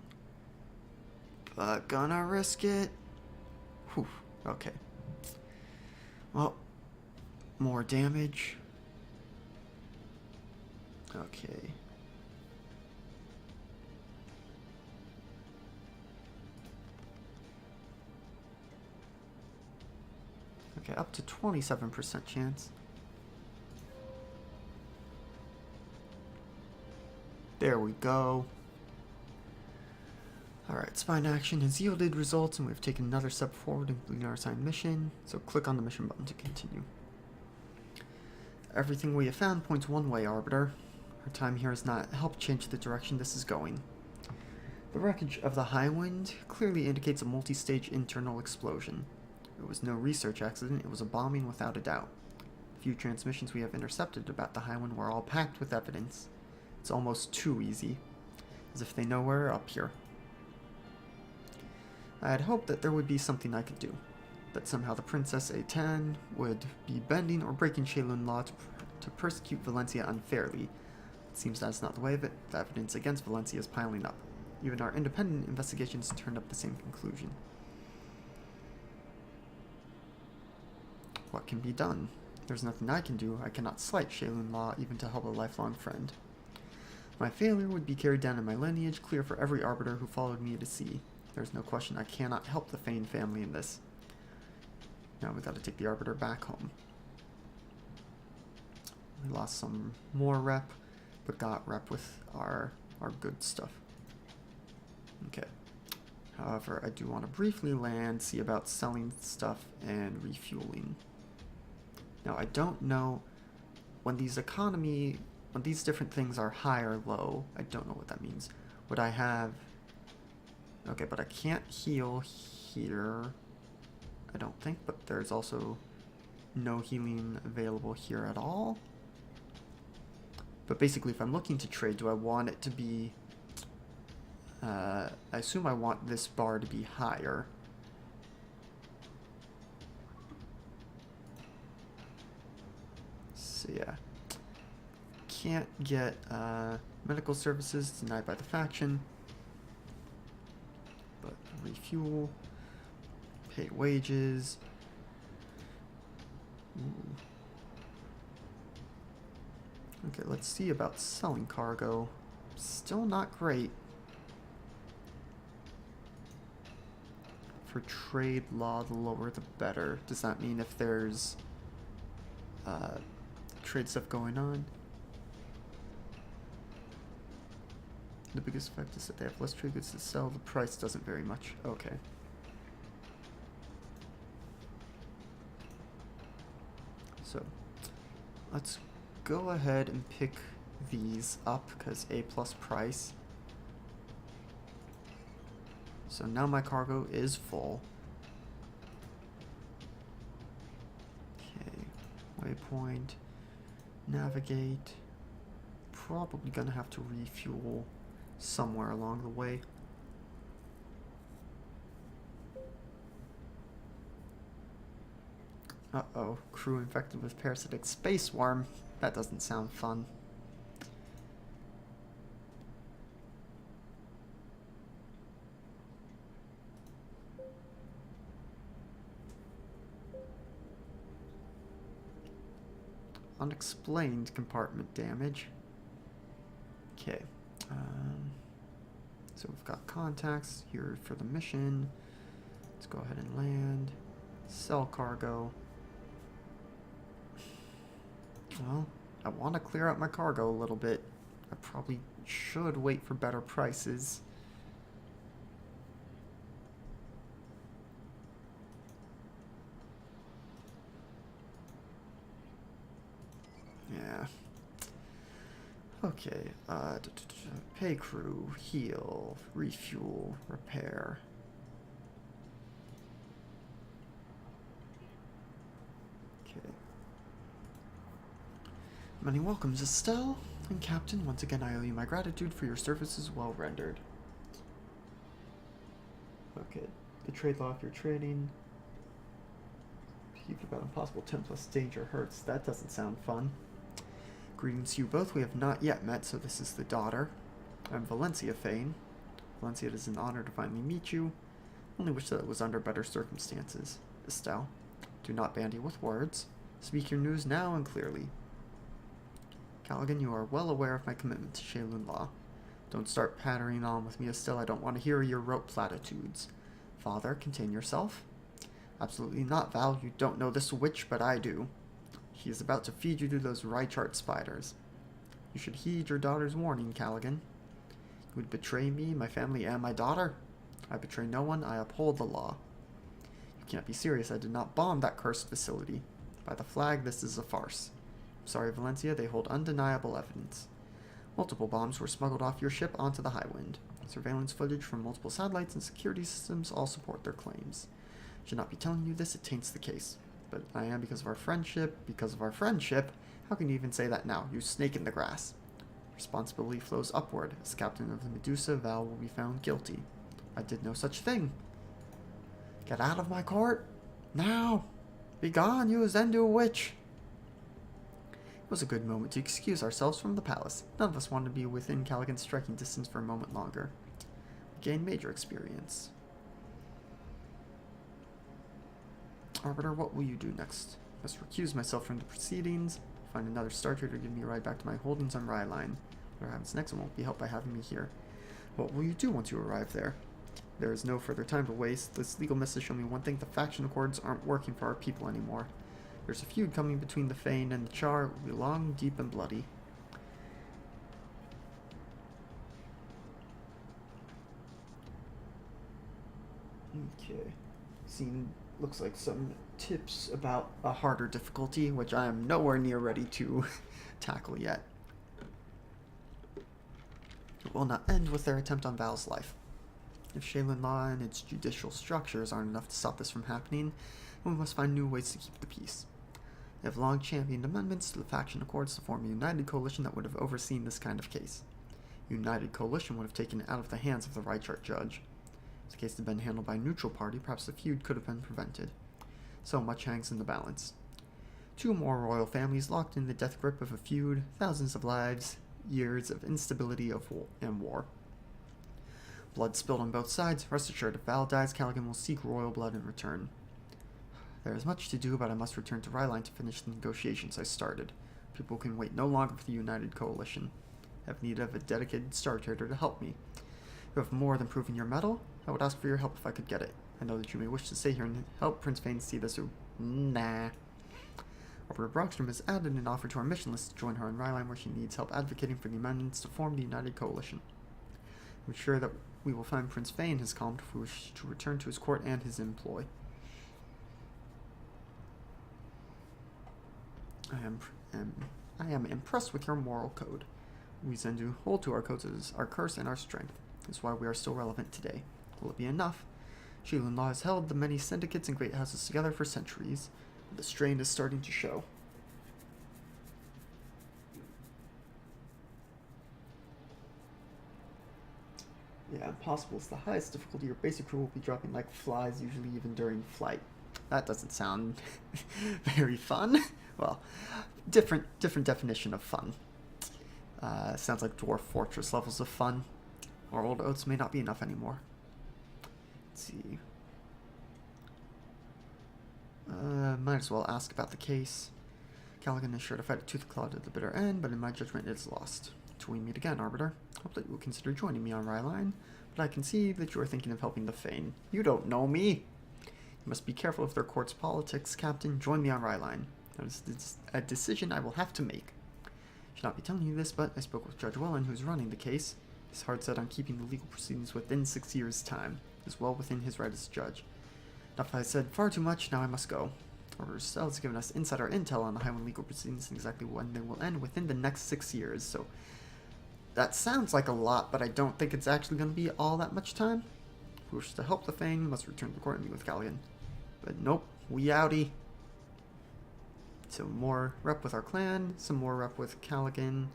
but gonna risk it. Whew, okay. Well, more damage. Okay. Okay, up to 27% chance. There we go. Alright, spine action has yielded results, and we've taken another step forward in completing our assigned mission, so click on the mission button to continue. Everything we have found points one way, Arbiter. Our time here has not helped change the direction this is going. The wreckage of the Highwind clearly indicates a multi-stage internal explosion. It was no research accident, it was a bombing without a doubt. The few transmissions we have intercepted about the Highwind were all packed with evidence. It's almost too easy, as if they know we're up here. I had hoped that there would be something I could do. that somehow the Princess A10 would be bending or breaking Shaylin law to persecute Valencia unfairly. It seems that's not the way of it. The evidence against Valencia is piling up. Even our independent investigations turned up the same conclusion. What can be done? There's nothing I can do. I cannot slight Shaylin law even to help a lifelong friend. My failure would be carried down in my lineage, clear for every arbiter who followed me to sea. There's no question I cannot help the Fane family in this. Now we gotta take the arbiter back home. We lost some more rep, but got rep with our good stuff. Okay. However, I do want to briefly land, see about selling stuff and refueling. Now, I don't know when these different things are high or low. I don't know what that means. Would I have... Okay, but I can't heal here. I don't think, but there's also no healing available here at all. But basically, if I'm looking to trade, do I want it to be... I assume I want this bar to be higher. So yeah. Can't get medical services denied by the faction. But refuel. Pay wages. Ooh. Okay, let's see about selling cargo. Still not great. For trade law, the lower the better. Does that mean if there's trade stuff going on? The biggest effect is that they have less trade goods to sell. The price doesn't vary much. Okay. So, let's go ahead and pick these up because A+ price. So now my cargo is full. Okay, waypoint, navigate. Probably gonna have to refuel somewhere along the way. Uh-oh, crew infected with parasitic space worm. That doesn't sound fun. Unexplained compartment damage. Okay. So we've got contacts here for the mission. Let's go ahead and land. Sell cargo. Well, I want to clear out my cargo a little bit. I probably should wait for better prices. Yeah. Okay, pay crew, heal, refuel, repair. Okay. Many welcomes, Estelle. And Captain, once again I owe you my gratitude for your services well rendered. Okay, the trade law if you're trading. Peeved about impossible 10+ danger hurts. That doesn't sound fun. Greetings to you both. We have not yet met, so this is the daughter. I'm Valencia Fane. Valencia, it is an honor to finally meet you. Only wish that it was under better circumstances. Estelle, do not bandy with words. Speak your news now and clearly. Callaghan, you are well aware of my commitment to Shaylin law. Don't start pattering on with me, Estelle. I don't want to hear your rote platitudes. Father, contain yourself. Absolutely not, Val. You don't know this witch, but I do. He is about to feed you to those Reichart spiders. You should heed your daughter's warning, Callaghan. You would betray me, my family, and my daughter? I betray no one. I uphold the law. You can't be serious. I did not bomb that cursed facility. By the flag, this is a farce. I'm sorry, Valencia. They hold undeniable evidence. Multiple bombs were smuggled off your ship onto the Highwind. Surveillance footage from multiple satellites and security systems all support their claims. I should not be telling you this. It taints the case. But I am because of our friendship. Because of our friendship? How can you even say that now, you snake in the grass? Responsibility flows upward. As captain of the Medusa, Val will be found guilty. I did no such thing. Get out of my court. Now! Begone, you Zendu witch! It was a good moment to excuse ourselves from the palace. None of us wanted to be within Callaghan's striking distance for a moment longer. We gained major experience. Arbiter, what will you do next? I must recuse myself from the proceedings, find another Star Trader to give me a ride back to my holdings on Ryline. Whatever happens next, it won't be helped by having me here. What will you do once you arrive there? There is no further time to waste. This legal mess has shown me one thing: the faction accords aren't working for our people anymore. There's a feud coming between the Fane and the Char. It will be long, deep, and bloody. Okay. Looks like some tips about a harder difficulty, which I am nowhere near ready to tackle yet. It will not end with their attempt on Val's life. If Shaylin law and its judicial structures aren't enough to stop this from happening, we must find new ways to keep the peace. They have long championed amendments to the faction accords to form a united coalition that would have overseen this kind of case. A united coalition would have taken it out of the hands of the Reichart judge. If the case had been handled by a neutral party, perhaps the feud could have been prevented. So much hangs in the balance. Two more royal families locked in the death grip of a feud, thousands of lives, years of instability and war. Blood spilled on both sides. Rest assured, if Val dies, Callaghan will seek royal blood in return. There is much to do, but I must return to Ryline to finish the negotiations I started. People can wait no longer for the united coalition. I have need of a dedicated Star Trader to help me. You have more than proven your mettle. I would ask for your help if I could get it. I know that you may wish to stay here and help Prince Fane see this. Nah. Arbiter Brockstrom has added an offer to our mission list to join her on Ryline, where she needs help advocating for the amendments to form the united coalition. I'm sure that we will find Prince Fane has calmed if we wish to return to his court and his employ. I am impressed with your moral code. We Zendu hold to our codes as our curse and our strength. This is why we are still relevant today. Will it be enough? Shaylin law has held the many syndicates and great houses together for centuries. The strain is starting to show. Yeah, impossible is the highest difficulty. Your basic crew will be dropping like flies, usually even during flight. That doesn't sound very fun. Well, different definition of fun. Sounds like Dwarf Fortress levels of fun. Our old oats may not be enough anymore. Let's see. Might as well ask about the case. Callaghan is sure to fight it tooth and claw to the bitter end, but in my judgment it is lost. Till we meet again, Arbiter. Hope that you will consider joining me on Ryline, but I can see that you are thinking of helping the Fane. You don't know me! You must be careful of their court's politics, Captain. Join me on Ryline. That is a decision I will have to make. I should not be telling you this, but I spoke with Judge Wellen, who is running the case. He's hard set on keeping the legal proceedings within 6 years' time. It is well within his right as judge. Enough I said far too much, now I must go. Arbiter Stell has given us insider intel on the Highwind legal proceedings and exactly when they will end within the next 6 years, so that sounds like a lot, but I don't think it's actually going to be all that much time. Who wishes to help the Fane must return to the court and meet with Callaghan. But nope, we outie. Some more rep with our clan, some more rep with Callaghan.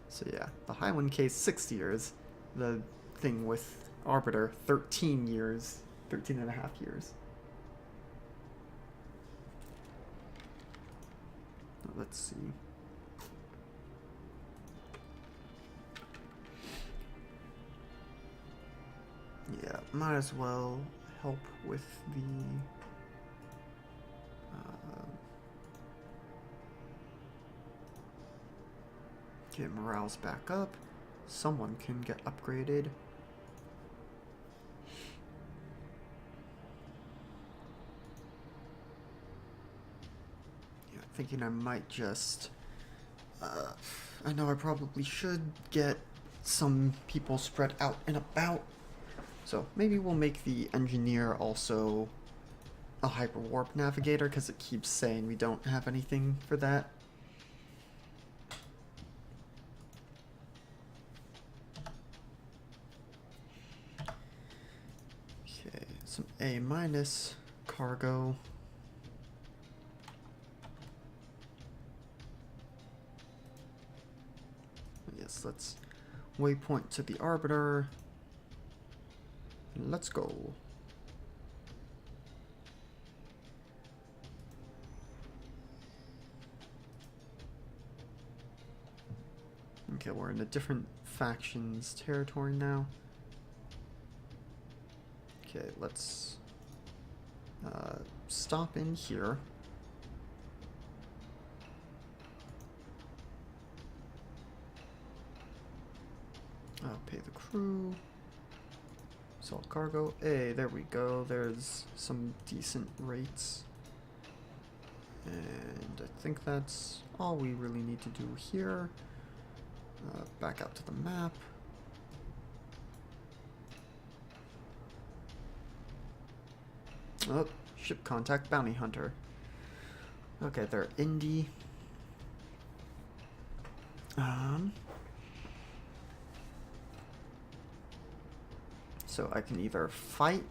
So yeah, the Highwind case, 6 years. The thing with Arbiter, 13 years. 13 and a half years. Let's see. Yeah, might as well help with the get morales back up. Someone can get upgraded. Yeah, thinking I might just I know I probably should get some people spread out and about. So maybe we'll make the engineer also a hyperwarp navigator, because it keeps saying we don't have anything for that. Okay, some A minus cargo. Yes, let's waypoint to the Arbiter. Let's go. Okay, we're in a different faction's territory now. Okay, let's stop in here. Pay the crew. Sell cargo. Hey, there we go. There's some decent rates. And I think that's all we really need to do here. Back out to the map. Oh, ship contact bounty hunter. Okay, they're indie. So I can either fight.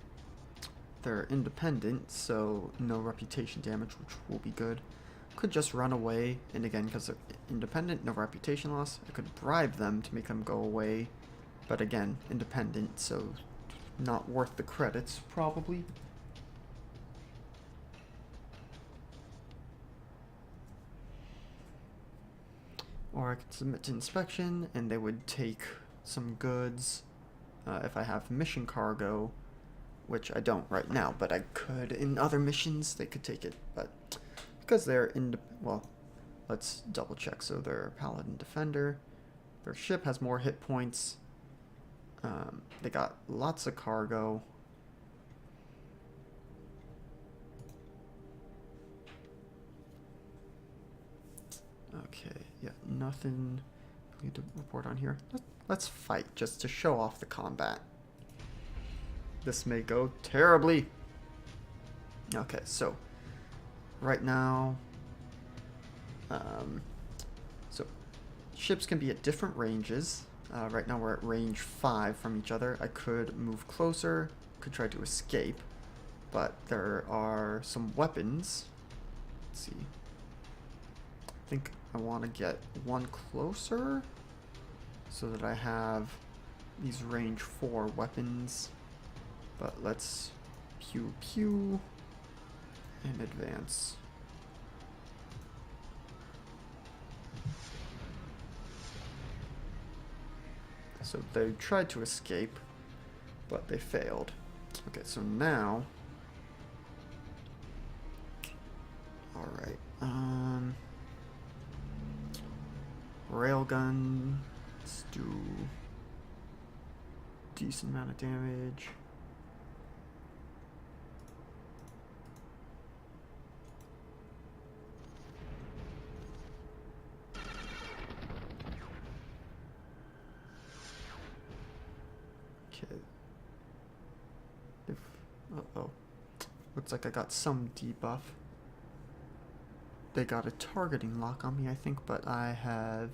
They're independent, so no reputation damage, which will be good. Could just run away, and again, because they're independent, no reputation loss. I could bribe them to make them go away, but again, independent, so not worth the credits, probably. Or I could submit to inspection, and they would take some goods. If I have mission cargo, which I don't right now, but I could in other missions, they could take it. But because they're well, let's double check. So they're Paladin Defender. Their ship has more hit points. They got lots of cargo. Okay, yeah, nothing need to report on here. Let's fight just to show off the combat. This may go terribly. Okay, so right now, so ships can be at different ranges. Right now we're at range 5 from each other. I could move closer, could try to escape, but there are some weapons. Let's see. I think I want to get one closer so that I have these range 4 weapons. But let's pew pew and advance. So they tried to escape, but they failed. Okay, so now, all right, railgun, let's do decent amount of damage. Okay. Uh-oh. Looks like I got some debuff. They got a targeting lock on me, I think, but I have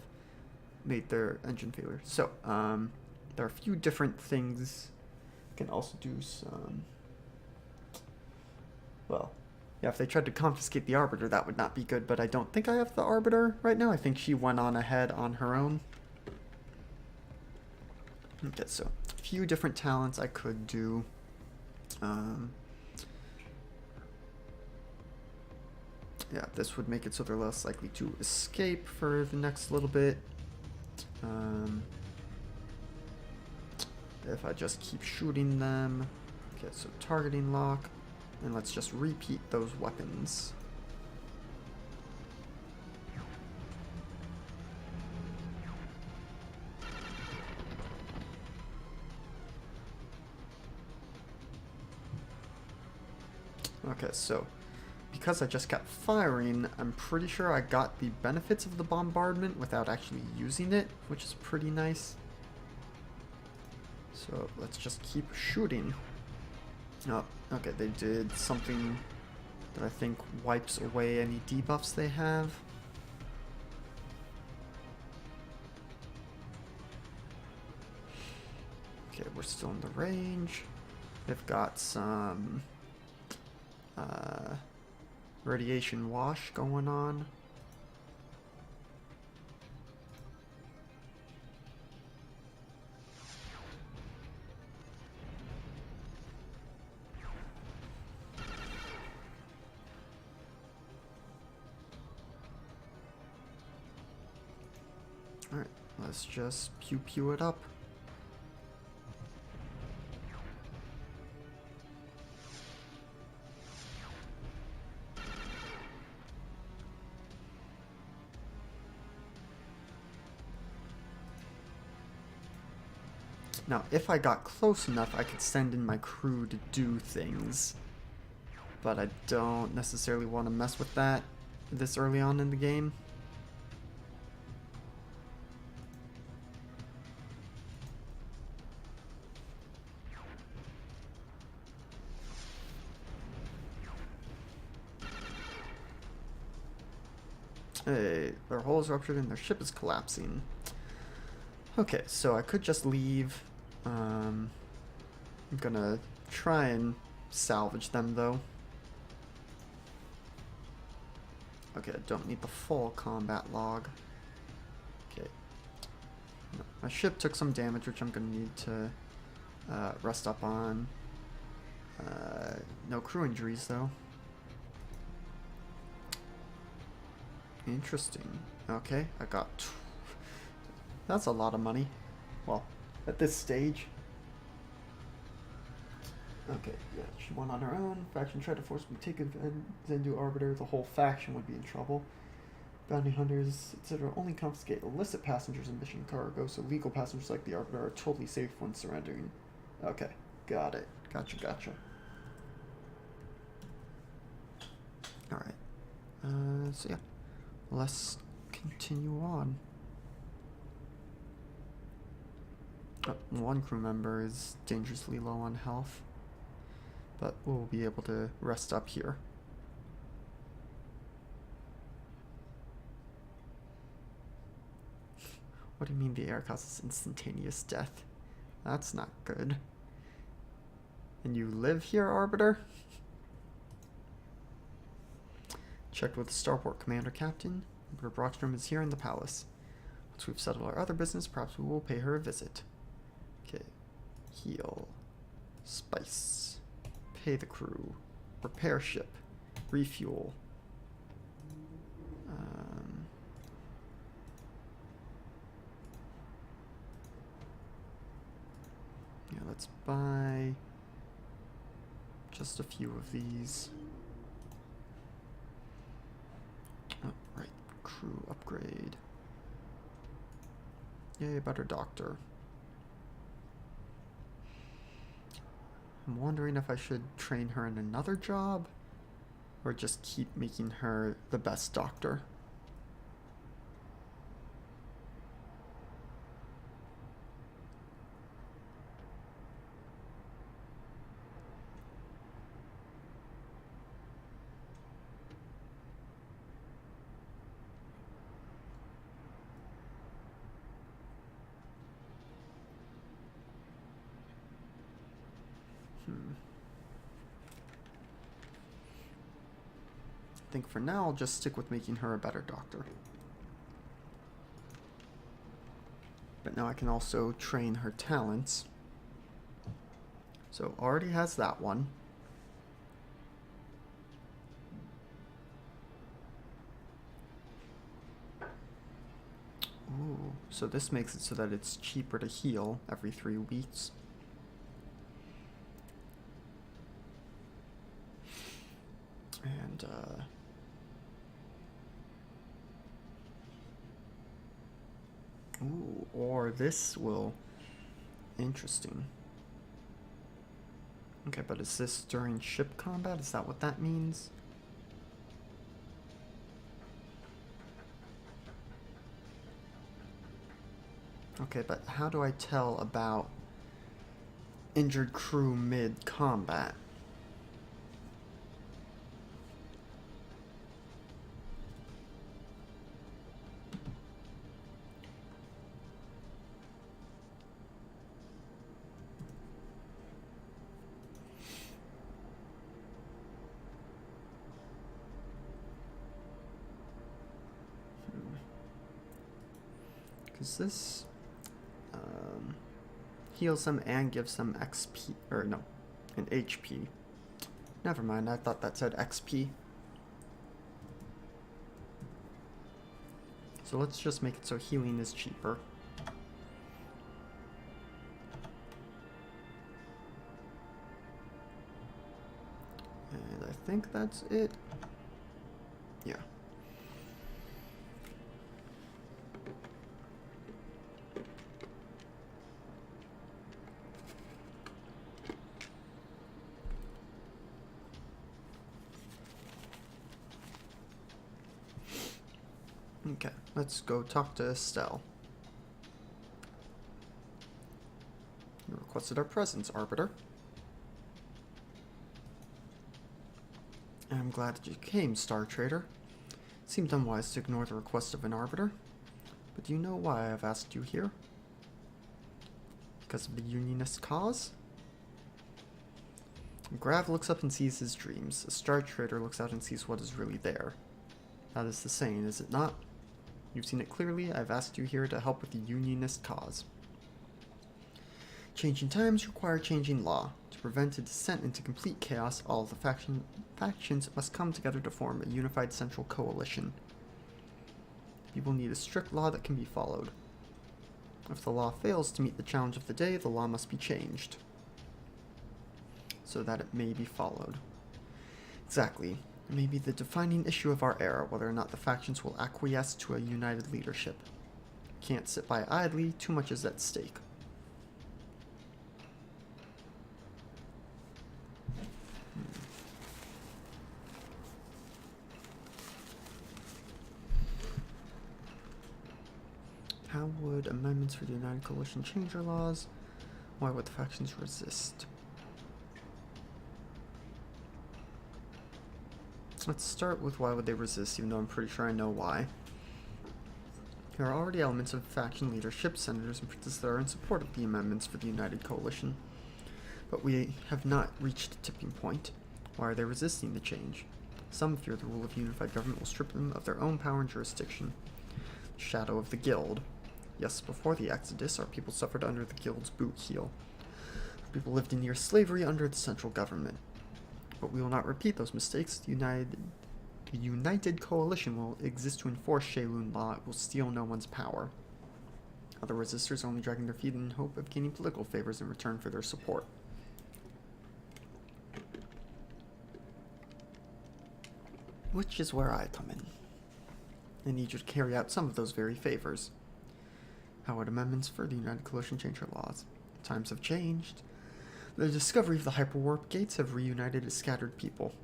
made their engine failure. So, there are a few different things. Can also do some... Well, yeah, if they tried to confiscate the Arbiter, that would not be good, but I don't think I have the Arbiter right now. I think she went on ahead on her own. Okay, so a few different talents I could do. Yeah, this would make it so they're less likely to escape for the next little bit. If I just keep shooting them. Okay, so targeting lock. And let's just repeat those weapons. Okay, so because I just kept firing, I'm pretty sure I got the benefits of the bombardment without actually using it, which is pretty nice. So let's just keep shooting. Oh, okay, they did something that I think wipes away any debuffs they have. Okay, we're still in the range. They've got some radiation wash going on. Alright, let's just pew pew it up. Now, if I got close enough, I could send in my crew to do things. But I don't necessarily want to mess with that this early on in the game. Hey, their hull is ruptured and their ship is collapsing. Okay, so I could just leave. I'm gonna try and salvage them though. Okay, I don't need the full combat log. Okay. No, my ship took some damage, which I'm gonna need to rest up on. No crew injuries though. Interesting. Okay, I got... That's a lot of money. Well, at this stage. Okay, yeah, she went on her own. Faction tried to force me to take Zendu Arbiter. The whole faction would be in trouble. Bounty hunters, etc. only confiscate illicit passengers and mission cargo, so legal passengers like the Arbiter are totally safe when surrendering. Okay, got it. Gotcha. Alright. So yeah. Let's continue on. One crew member is dangerously low on health, but we'll be able to rest up here. What do you mean the air causes instantaneous death? That's not good. And you live here, Arbiter? Checked with the Starport Commander Captain. Arbiter Brockstrom is here in the palace. Once we've settled our other business, perhaps we will pay her a visit. Okay. Heal. Spice. Pay the crew. Repair ship. Refuel. Yeah, let's buy just a few of these. Oh, right. Crew upgrade. Yay, better doctor. I'm wondering if I should train her in another job or just keep making her the best doctor. I think for now I'll just stick with making her a better doctor. But now I can also train her talents. So already has that one. Ooh, so this makes it so that it's cheaper to heal every 3 weeks. And ooh, or this will... Interesting. Okay, but is this during ship combat? Is that what that means? Okay, but how do I tell about injured crew mid-combat? Because this heals them and gives them XP, or no, an HP. Never mind, I thought that said XP. So let's just make it so healing is cheaper. And I think that's it. Yeah. Okay, let's go talk to Estelle. You requested our presence, Arbiter. I'm glad that you came, Star Trader. It seemed unwise to ignore the request of an Arbiter. But do you know why I've asked you here? Because of the Unionist cause? Grav looks up and sees his dreams. A Star Trader looks out and sees what is really there. That is the saying, is it not? You've seen it clearly. I've asked you here to help with the Unionist cause. Changing times require changing law. To prevent a descent into complete chaos, all of the factions must come together to form a unified central coalition. People need a strict law that can be followed. If the law fails to meet the challenge of the day, the law must be changed, so that it may be followed. Exactly. It may be the defining issue of our era, whether or not the factions will acquiesce to a united leadership. Can't sit by idly, too much is at stake. How would amendments for the United Coalition change our laws? Why would the factions resist? Let's start with why would they resist, even though I'm pretty sure I know why. There are already elements of faction leadership, senators and princes that are in support of the amendments for the United Coalition. But we have not reached a tipping point. Why are they resisting the change? Some fear the rule of unified government will strip them of their own power and jurisdiction. The shadow of the Guild. Yes, before the Exodus, our people suffered under the Guild's boot heel. Our people lived in near slavery under the central government. But we will not repeat those mistakes. The United Coalition will exist to enforce Shaylun law. It will steal no one's power. Other resistors are only dragging their feet in hope of gaining political favors in return for their support. Which is where I come in. I need you to carry out some of those very favors. How would amendments for the United Coalition change our laws? Times have changed. The discovery of the hyperwarp gates have reunited a scattered people.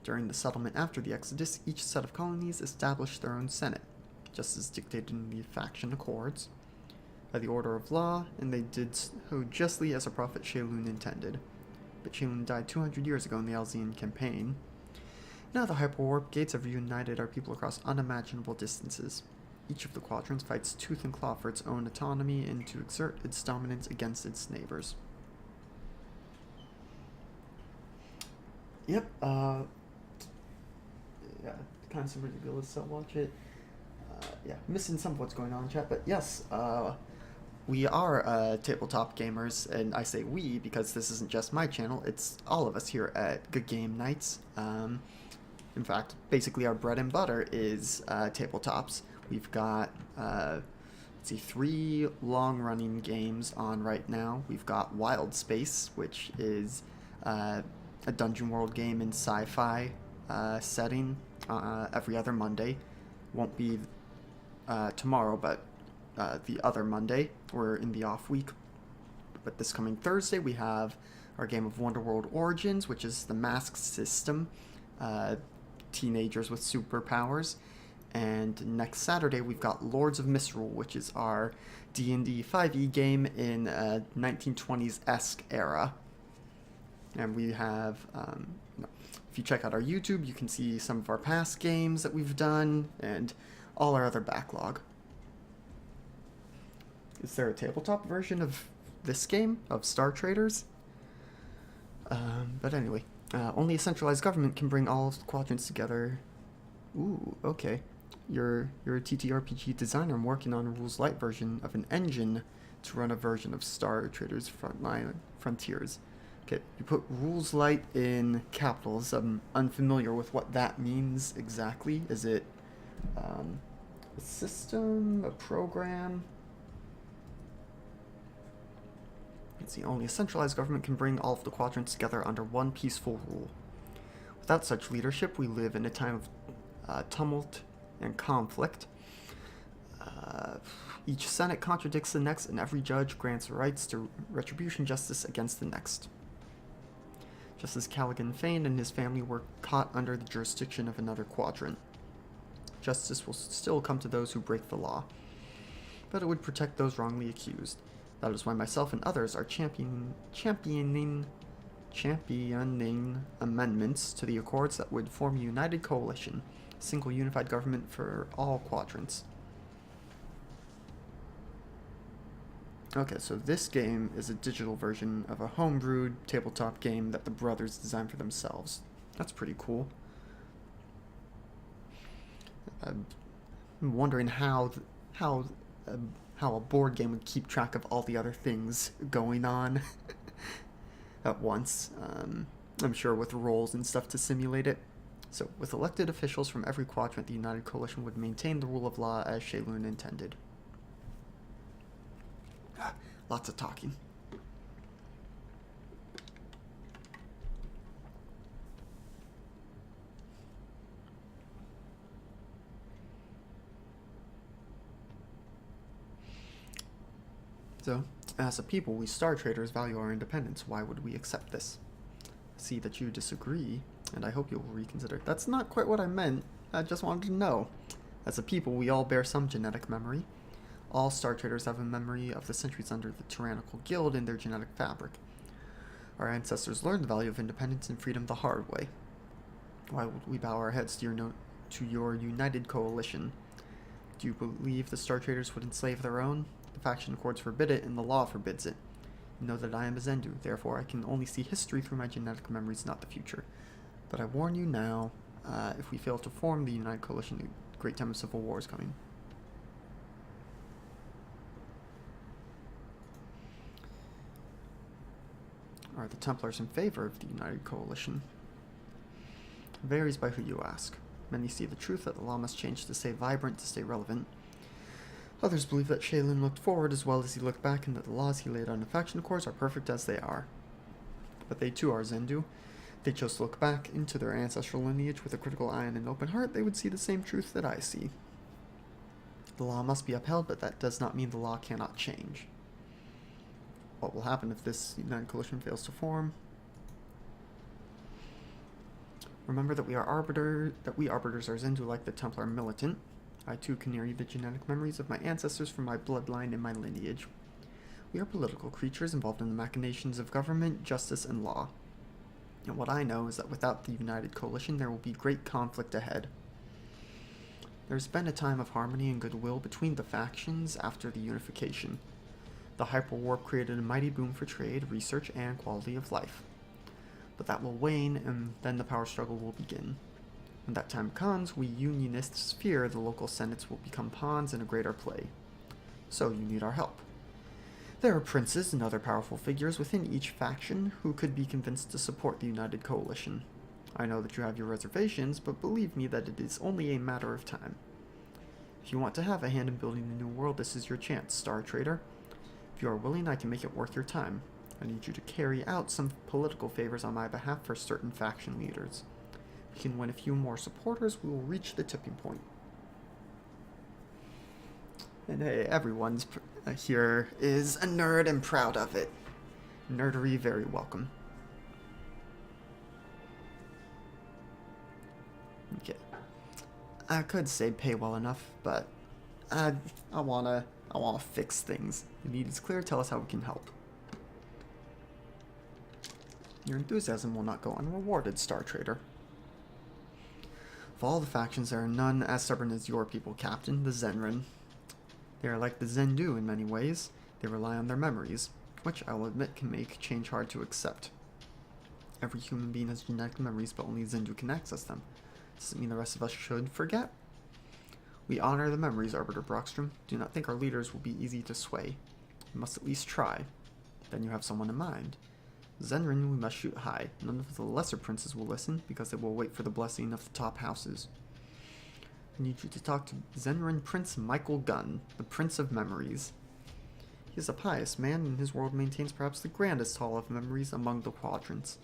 During the settlement after the Exodus, each set of colonies established their own senate, just as dictated in the faction accords, by the order of law, and they did so justly as a prophet Shaylun intended. But Shaylun died 200 years ago in the Alzian campaign. Now the hyperwarp gates have reunited our people across unimaginable distances. Each of the quadrants fights tooth and claw for its own autonomy and to exert its dominance against its neighbors. Yep, yeah, kind of some ridiculous, so watch it. Yeah, missing some of what's going on in chat, but yes, we are tabletop gamers, and I say we because this isn't just my channel, it's all of us here at Good Game Nights. In fact, basically our bread and butter is tabletops. We've got, let's see, 3 long-running games on right now. We've got Wild Space, which is a Dungeon World game in sci-fi setting every other Monday. Won't be tomorrow, but the other Monday. We're in the off week. But this coming Thursday, we have our game of Wonderworld Origins, which is the Mask System. Teenagers with superpowers. And next Saturday, we've got Lords of Misrule, which is our D&D 5e game in 1920s-esque era. And we have, if you check out our YouTube, you can see some of our past games that we've done and all our other backlog. Is there a tabletop version of this game, of Star Traders? But anyway, only a centralized government can bring all of the quadrants together. Ooh, okay. You're a TTRPG designer. I'm working on a Rules Light version of an engine to run a version of Star Traders Frontiers. Okay, you put Rules Light in capitals. I'm unfamiliar with what that means exactly. Is it A system, a program. It's the only centralized government can bring all of the quadrants together under one peaceful rule. Without such leadership, we live in a time of tumult and conflict. Each senate contradicts the next, and every judge grants rights to retribution justice against the next. Just as Callaghan Fane and his family were caught under the jurisdiction of another quadrant. Justice will still come to those who break the law, but it would protect those wrongly accused. That is why myself and others are championing amendments to the Accords that would form a united coalition, a single unified government for all quadrants. Okay, so this game is a digital version of a homebrewed tabletop game that the brothers designed for themselves. That's pretty cool. I'm wondering how a board game would keep track of all the other things going on at once. I'm sure with roles and stuff to simulate it. So, with elected officials from every quadrant, the United Coalition would maintain the rule of law as Shaylun intended. Lots of talking. So, as a people, we Star Traders value our independence. Why would we accept this? I see that you disagree, and I hope you'll reconsider. That's not quite what I meant. I just wanted to know. As a people, we all bear some genetic memory. All Star Traders have a memory of the centuries under the tyrannical guild in their genetic fabric. Our ancestors learned the value of independence and freedom the hard way. Why would we bow our heads to your united coalition? Do you believe the Star Traders would enslave their own? The faction accords forbid it, and the law forbids it. You know that I am a Zendu, therefore I can only see history through my genetic memories, not the future. But I warn you now, if we fail to form the United Coalition, a great time of civil war is coming. Are the Templars in favor of the United Coalition? It varies by who you ask. Many see the truth that the law must change to stay vibrant, to stay relevant. Others believe that Shaylun looked forward as well as he looked back, and that the laws he laid on the faction accords are perfect as they are. But they too are Zendu. If they chose to look back into their ancestral lineage with a critical eye and an open heart, they would see the same truth that I see. The law must be upheld, but that does not mean the law cannot change. What will happen if this United Coalition fails to form? Remember that we arbiters are Zendu like the Templar militant. I too can carry the genetic memories of my ancestors from my bloodline and my lineage. We are political creatures involved in the machinations of government, justice, and law. And what I know is that without the United Coalition, there will be great conflict ahead. There's been a time of harmony and goodwill between the factions after the unification. The hyperwarp created a mighty boom for trade, research, and quality of life. But that will wane, and then the power struggle will begin. When that time comes, we Unionists fear the local senates will become pawns in a greater play. So you need our help. There are princes and other powerful figures within each faction who could be convinced to support the United Coalition. I know that you have your reservations, but believe me that it is only a matter of time. If you want to have a hand in building the new world, this is your chance, Star Trader. If you are willing, I can make it worth your time. I need you to carry out some political favors on my behalf for certain faction leaders. If we can win a few more supporters, we will reach the tipping point. And hey, everyone's here is a nerd and proud of it. Nerdery very welcome. Okay. I could say pay well enough, but I wanna fix things. The need is clear, tell us how we can help. Your enthusiasm will not go unrewarded, Star Trader. Of all the factions, there are none as stubborn as your people, Captain, the Zenrin. They are like the Zendu in many ways. They rely on their memories, which I will admit can make change hard to accept. Every human being has genetic memories, but only Zendu can access them. Does it mean the rest of us should forget? We honor the memories, Arbiter Brockstrom. Do not think our leaders will be easy to sway. We must at least try. Then you have someone in mind. Zenrin, we must shoot high. None of the lesser princes will listen, because they will wait for the blessing of the top houses. I need you to talk to Zenrin Prince Michael Gunn, the Prince of Memories. He is a pious man, and his world maintains perhaps the grandest hall of memories among the quadrants.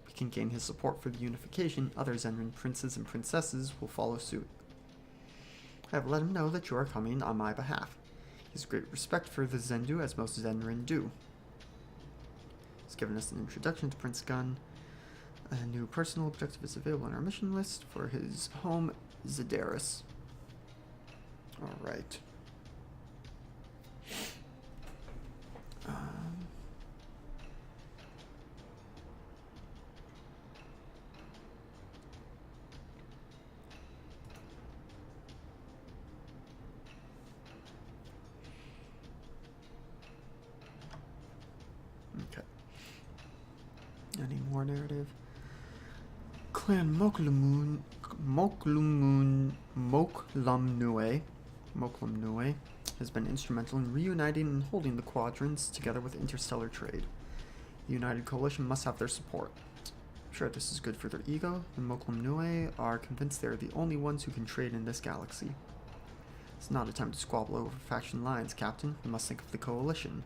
If we can gain his support for the unification, other Zenrin princes and princesses will follow suit. I have let him know that you are coming on my behalf. He has great respect for the Zendu, as most Zenrin do. He's given us an introduction to Prince Gunn. A new personal objective is available on our mission list for his home, Zedaris. Alright. Okay. Any more narrative? Clan Moklamnue has been instrumental in reuniting and holding the quadrants together with interstellar trade. The United Coalition must have their support. I'm sure this is good for their ego. The Moklamnue are convinced they are the only ones who can trade in this galaxy. It's not a time to squabble over faction lines, Captain. We must think of the Coalition.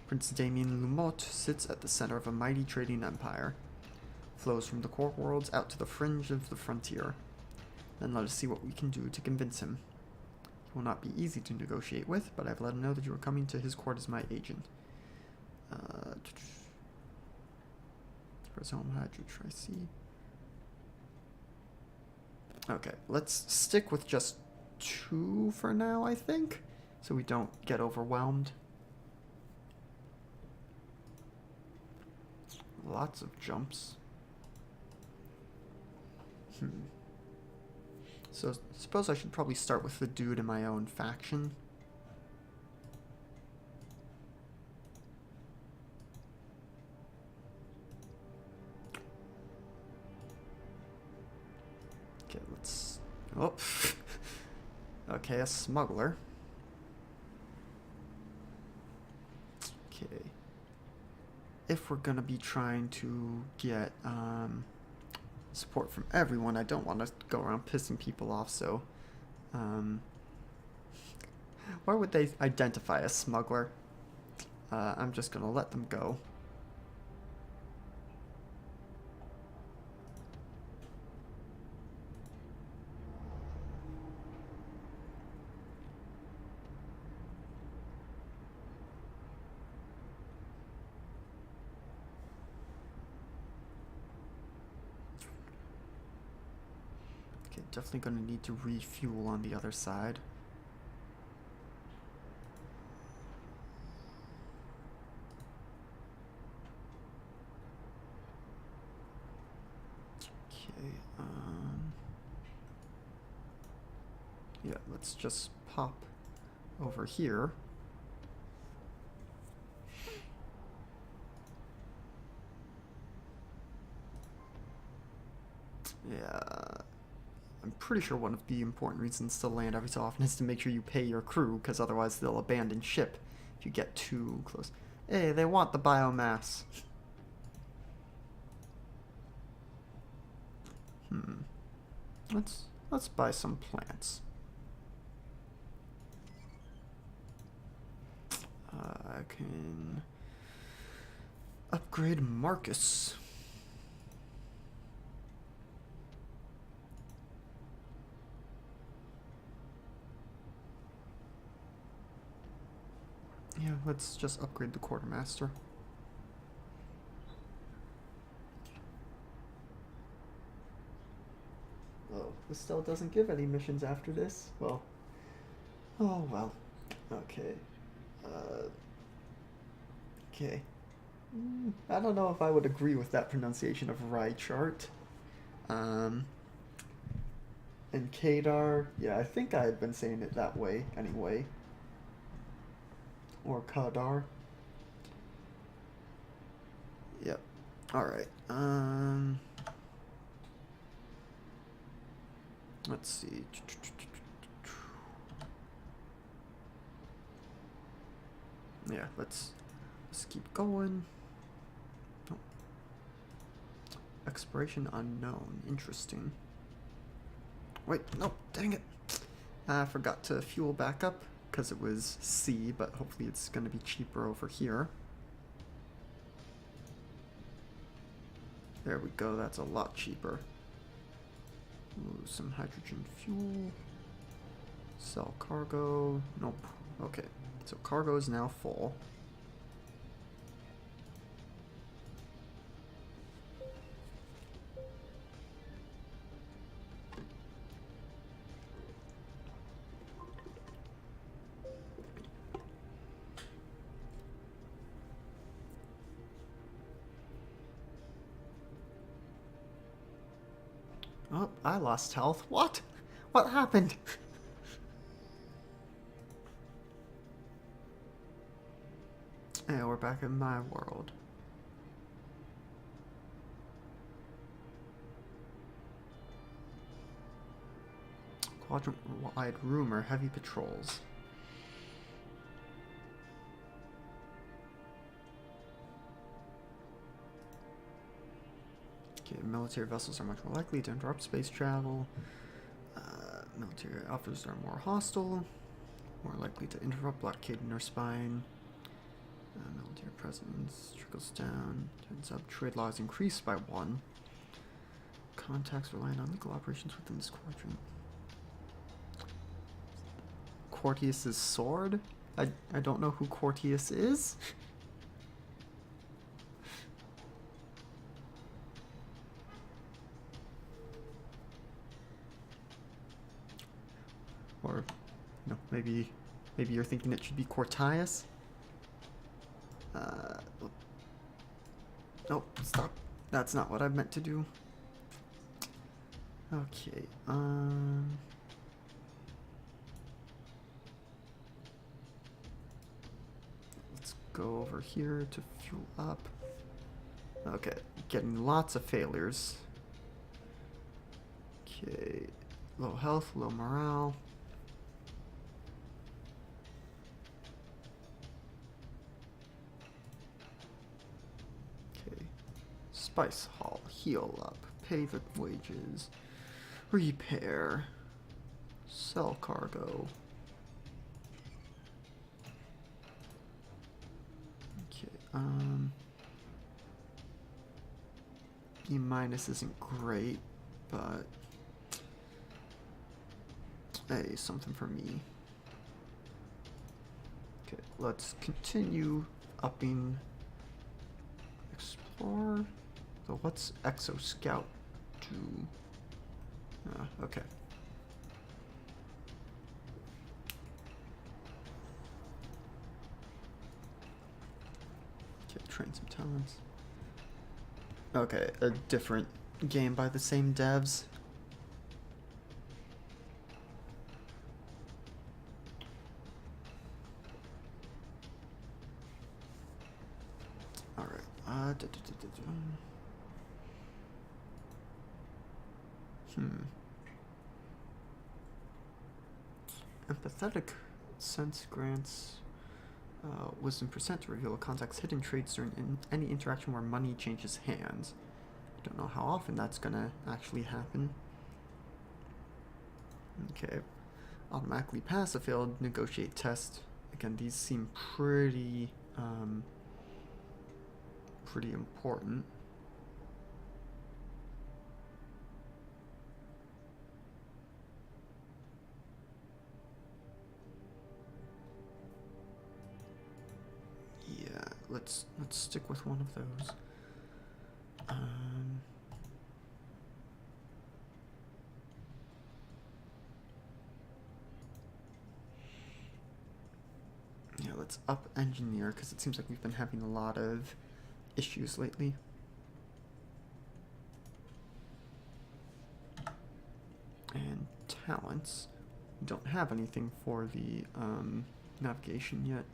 Prince Damien Lumot sits at the center of a mighty trading empire. Flows from the core worlds out to the fringe of the frontier. Then let us see what we can do to convince him. He will not be easy to negotiate with, but I've let him know that you are coming to his court as my agent. Okay, let's stick with just 2 for now, I think, so we don't get overwhelmed. Lots of jumps. So, suppose I should probably start with the dude in my own faction. Okay, let's... Oh. Okay, a smuggler. Okay. If we're gonna be trying to get, support from everyone, I don't want to go around pissing people off, so why would they identify a smuggler? I'm just gonna let them go. Definitely going to need to refuel on the other side. Okay, yeah, let's just pop over here. Yeah. I'm pretty sure one of the important reasons to land every so often is to make sure you pay your crew, because otherwise they'll abandon ship if you get too close. Hey, they want the biomass. Let's buy some plants. I can upgrade Marcus. Yeah, let's just upgrade the quartermaster. Oh, this still doesn't give any missions after this? Well. Oh, well. Okay. Okay. I don't know if I would agree with that pronunciation of Rychart. And Kadar, yeah, I think I had been saying it that way anyway. Or Kadar. Yep. Alright. Let's see. Yeah, let's keep going. Oh. Expiration unknown. Interesting. Wait, no, dang it. I forgot to fuel back up because it was C, but hopefully it's going to be cheaper over here. There we go, that's a lot cheaper. Ooh, some hydrogen fuel. Sell cargo. Nope. Okay, so cargo is now full. Oh, I lost health. What? What happened? Yeah, we're back in my world. Quadrant-wide rumor, heavy patrols. Okay, military vessels are much more likely to interrupt space travel. Military offers are more hostile, more likely to interrupt, blockade, or spine. Military presence trickles down, turns up. Trade laws increase by 1. Contacts relying on legal operations within this quadrant. Quartius's sword? I don't know who Quartius is. Or, no, maybe you're thinking it should be Quartius? Nope, stop. That's not what I meant to do. Okay, let's go over here to fuel up. Okay, getting lots of failures. Okay, low health, low morale. Spice haul, heal up, pay the wages, repair, sell cargo. Okay, B minus isn't great, but hey, something for me. Okay, let's continue upping explore. So what's Exo Scout do? Okay. Okay, train some talents. Okay, a different game by the same devs. Alright, Empathetic sense grants wisdom percent to reveal a contact's hidden traits during any interaction where money changes hands. Don't know how often that's gonna actually happen. Okay, automatically pass a failed negotiate test. Again, these seem pretty important. Yeah, let's stick with one of those. Yeah, let's up engineer because it seems like we've been having a lot of issues lately. And talents. We don't have anything for the navigation yet.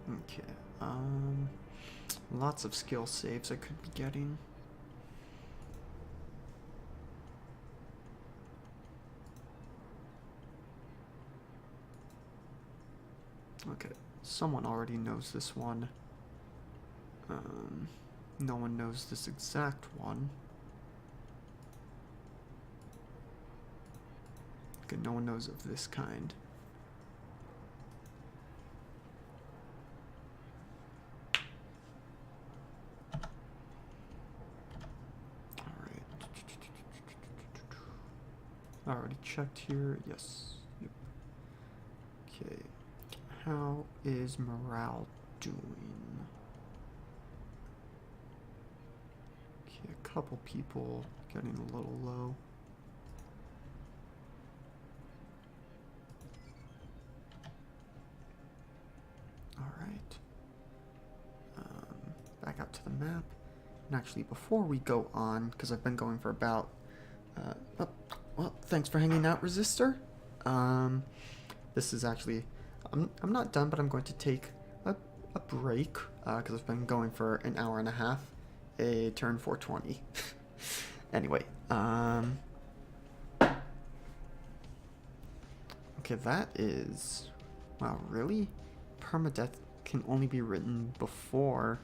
Okay, lots of skill saves I could be getting. Okay, someone already knows this one. No one knows this exact one. Okay, no one knows of this kind. Alright. Already checked here. Yes. Yep. Okay. How is morale doing? Okay, a couple people getting a little low. Alright. Back out to the map. And actually, before we go on, because I've been going for about... well, thanks for hanging out, Resistor. This is actually... I'm not done, but I'm going to take a break, because I've been going for an hour and a half. A turn 420. Anyway, okay, that is... Wow, really? Permadeath can only be written before...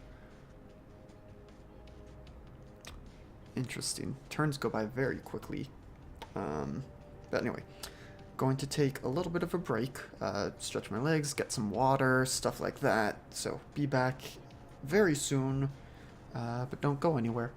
Interesting. Turns go by very quickly. But anyway, going to take a little bit of a break, stretch my legs, get some water, stuff like that. So be back very soon, but don't go anywhere.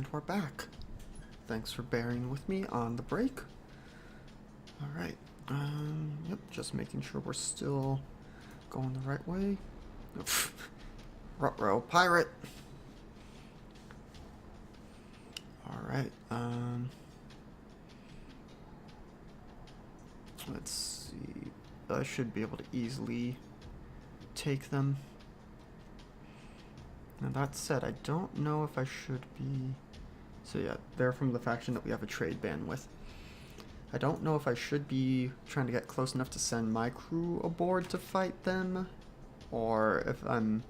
And we're back. Thanks for bearing with me on the break. Alright, yep, just making sure we're still going the right way. Ruh-roh, pirate! Alright, let's see. I should be able to easily take them. Now that said, I don't know if I should be... So yeah, they're from the faction that we have a trade ban with. I don't know if I should be trying to get close enough to send my crew aboard to fight them, or if I'm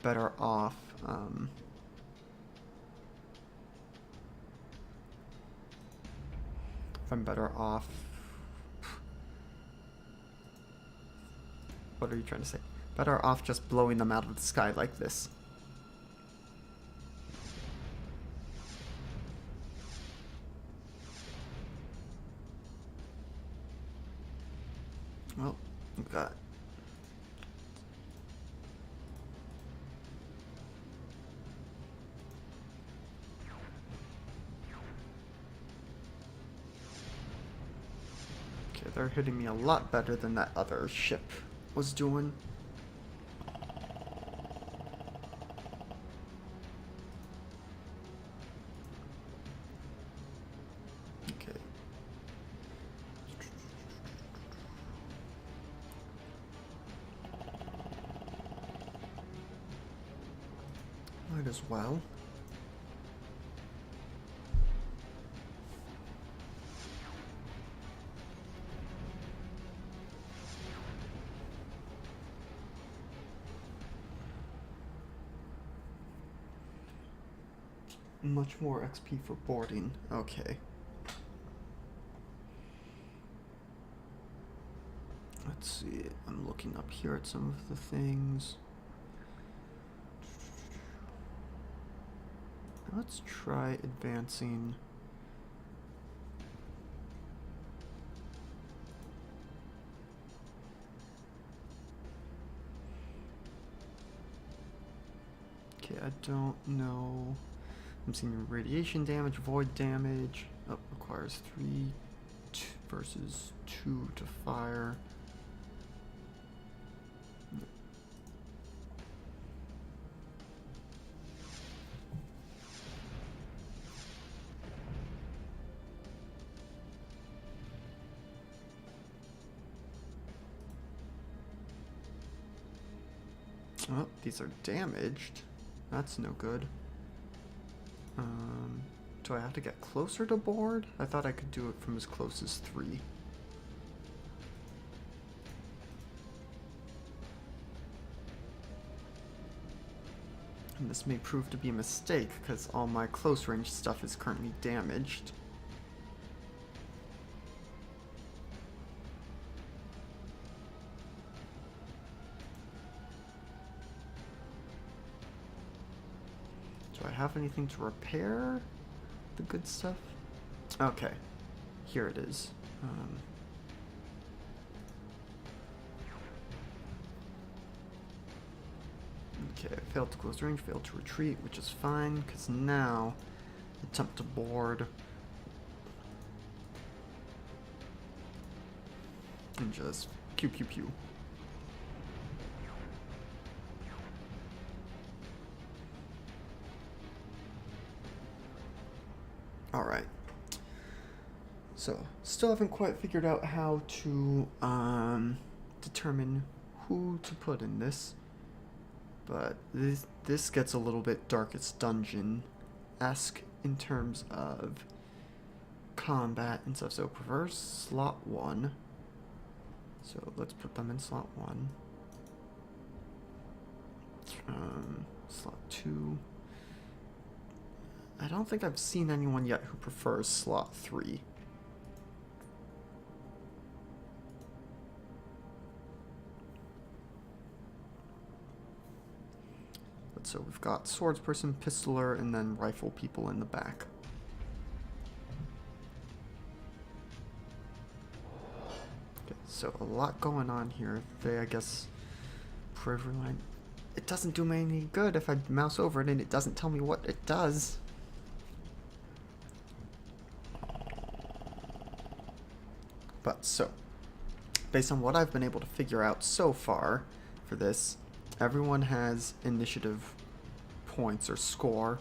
better off, what are you trying to say? Better off just blowing them out of the sky like this. Well, we've got... Okay, they're hitting me a lot better than that other ship was doing. Okay. Might as well. Much more XP for boarding. Okay. Let's see. I'm looking up here at some of the things. Let's try advancing. Okay, I don't know. I'm seeing radiation damage, void damage. Oh, requires 3 versus 2 to fire. Oh, these are damaged. That's no good. Do I have to get closer to board? I thought I could do it from as close as 3. And this may prove to be a mistake, because all my close range stuff is currently damaged. Do I have anything to repair the good stuff? Okay, here it is. Okay, failed to close range, failed to retreat, which is fine, because now attempt to board and just pew pew pew. Alright, so still haven't quite figured out how to determine who to put in this, but this gets a little bit Darkest Dungeon-esque in terms of combat and stuff. So prefer slot 1, so let's put them in slot 1. Slot 2. I don't think I've seen anyone yet who prefers slot 3. But so we've got swordsperson, pistoler, and then rifle people in the back. Okay, so a lot going on here. I guess, for every line, it doesn't do me any good if I mouse over it and it doesn't tell me what it does. But so, based on what I've been able to figure out so far for this, everyone has initiative points or score.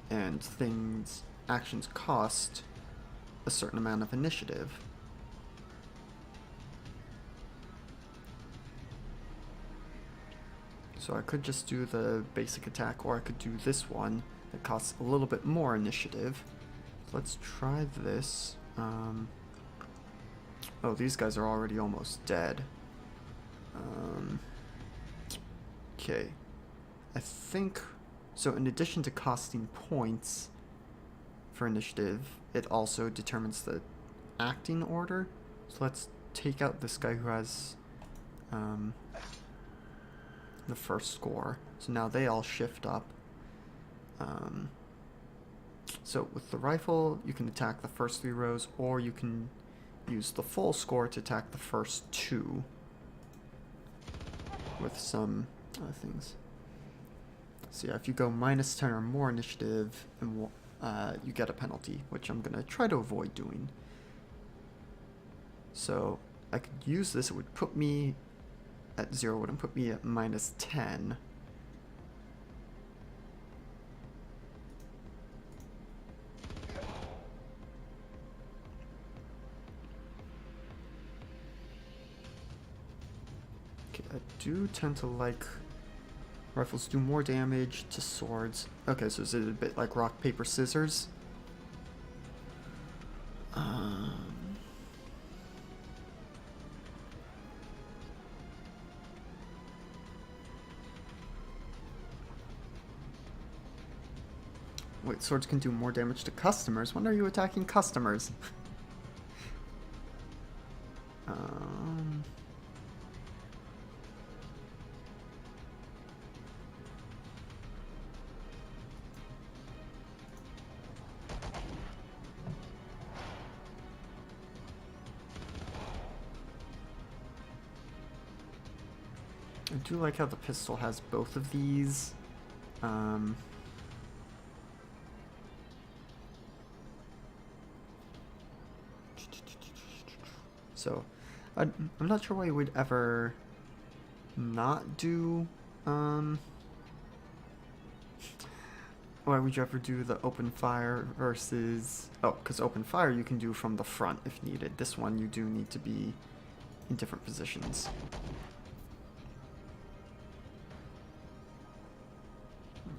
And actions cost a certain amount of initiative. So I could just do the basic attack, or I could do this one that costs a little bit more initiative. So let's try this. Oh, these guys are already almost dead. Okay. I think... So in addition to costing points for initiative, it also determines the acting order. So let's take out this guy who has the first score. So now they all shift up. So with the rifle, you can attack the first 3 rows, or you can use the full score to attack the first 2 with some other things. So yeah, if you go -10 or more initiative, and you get a penalty, which I'm gonna try to avoid doing. So I could use this. It would put me at 0, wouldn't put me at -10. Okay, I do tend to like rifles do more damage to swords. Okay, so is it a bit like rock, paper, scissors? Wait, swords can do more damage to customers? When are you attacking customers? I do like how the pistol has both of these. So, I'm not sure why you would ever not do, why would you ever do the open fire versus, oh, because open fire you can do from the front if needed. This one you do need to be in different positions.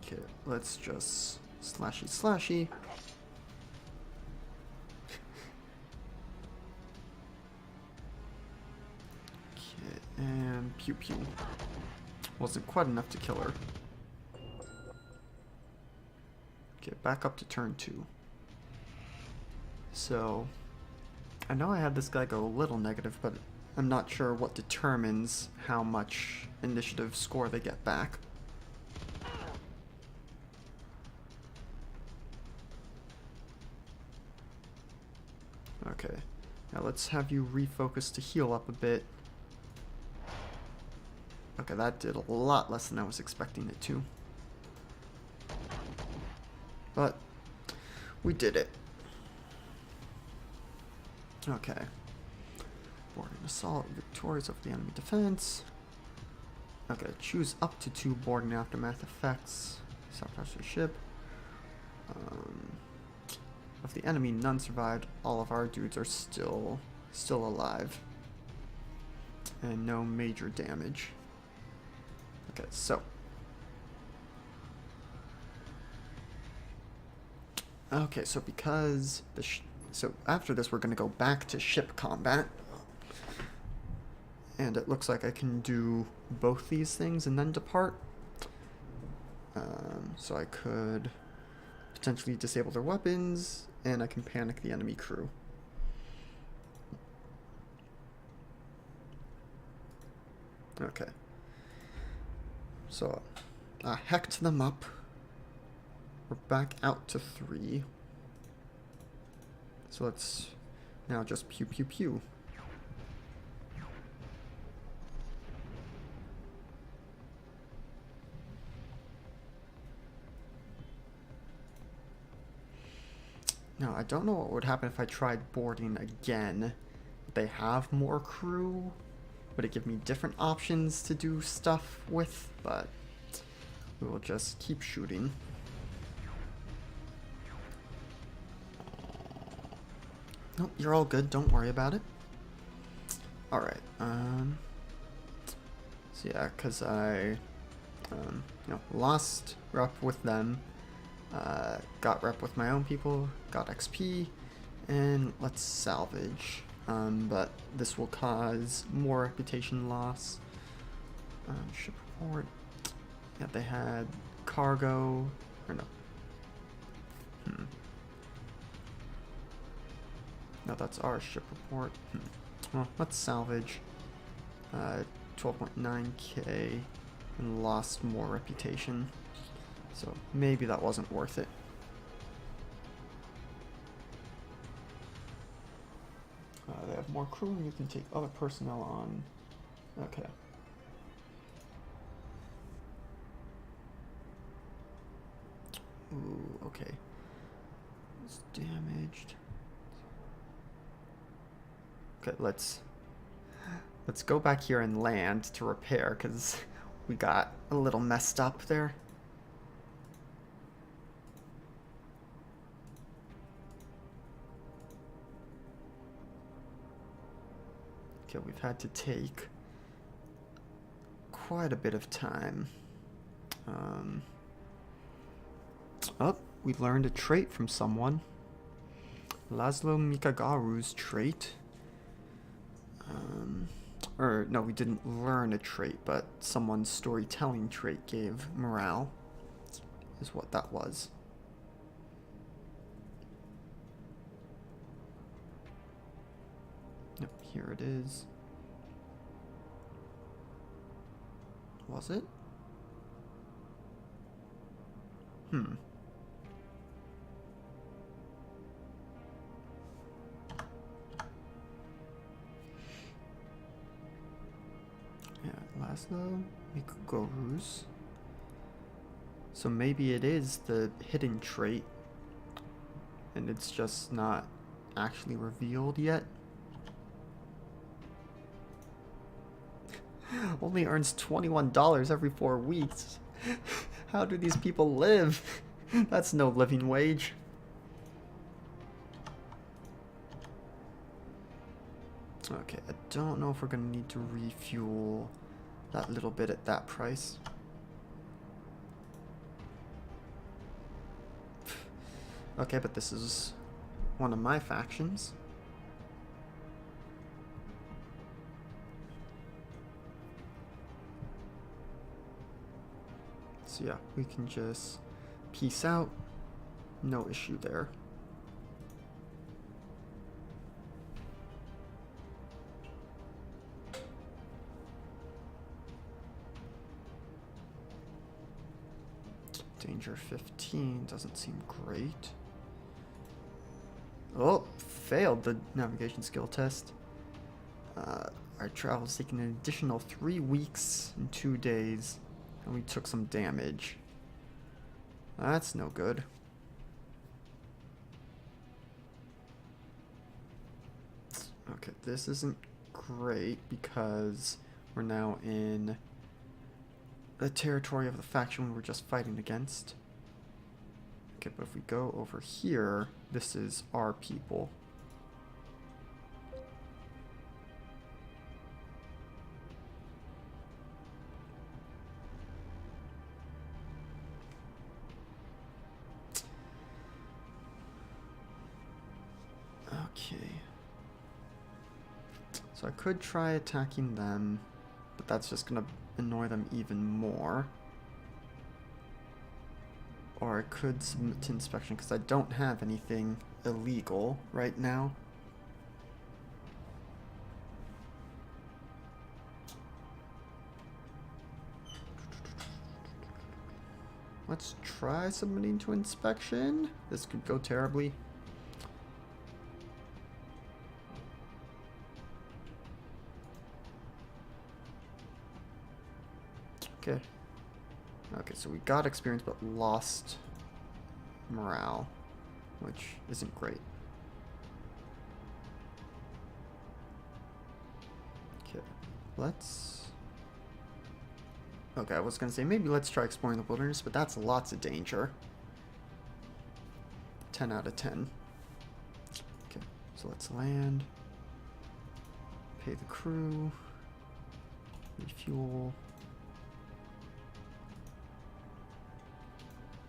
Okay, let's just slashy. Okay, and pew pew. Wasn't quite enough to kill her. Okay, back up to turn 2. So, I know I had this guy go a little negative, but I'm not sure what determines how much initiative score they get back. Okay, now let's have you refocus to heal up a bit. Okay, that did a lot less than I was expecting it to. But we did it. Okay. Boarding assault, victorious over the enemy defense. Okay, choose up to 2 boarding aftermath effects. Sabotage the ship. Of the enemy, none survived. All of our dudes are still alive. And no major damage. Okay, so. Okay, so because so after this we're going to go back to ship combat. And it looks like I can do both these things and then depart. So I could potentially disable their weapons, and I can panic the enemy crew. Okay. So, I hecked them up. We're back out to 3. So let's now just pew pew pew. Now, I don't know what would happen if I tried boarding again. Would they have more crew? Would it give me different options to do stuff with? But we will just keep shooting. Nope, you're all good. Don't worry about it. Alright, so yeah, because I, lost rep with them, got rep with my own people, got XP, and let's salvage. But this will cause more reputation loss. Ship report. Yeah, they had cargo, or no. No, that's our ship report. Well, let's salvage. 12.9k and lost more reputation. So maybe that wasn't worth it. They have more crew and you can take other personnel on. Okay. Ooh, okay. It's damaged. Okay, let's go back here and land to repair, because we got a little messed up there. Okay, we've had to take quite a bit of time. Oh, we learned a trait from someone. Laszlo Mikagaru's trait. Or, no, we didn't learn a trait, but someone's storytelling trait gave morale, is what that was. Yep, here it is. Was it? Yeah, Laszlo Mikagaru's. So maybe it is the hidden trait, and it's just not actually revealed yet. Only earns $21 every 4 weeks. How do these people live? That's no living wage. Okay, I don't know if we're gonna need to refuel that little bit at that price. Okay, but this is one of my factions. So yeah, we can just peace out. No issue there. Danger 15 doesn't seem great. Oh, failed the navigation skill test. Our travel's taken an additional 3 weeks and 2 days, and we took some damage. That's no good. Okay, this isn't great because we're now in the territory of the faction we were just fighting against. Okay, but if we go over here, this is our people. Okay. So I could try attacking them, but that's just gonna annoy them even more. Or I could submit to inspection because I don't have anything illegal right now. Let's try submitting to inspection. This could go terribly. Okay. Okay, so we got experience but lost morale. which isn't great. Okay, let's... Okay, I was gonna say maybe let's try exploring the wilderness, but that's lots of danger. 10 out of 10. Okay, so let's land. Pay the crew. Refuel.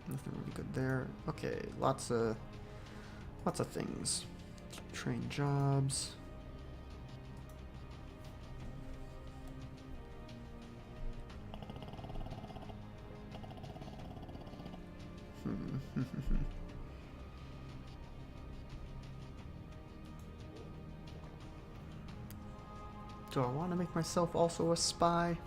Nothing really good there. Okay, lots of things. Train jobs. Do I want to make myself also a spy?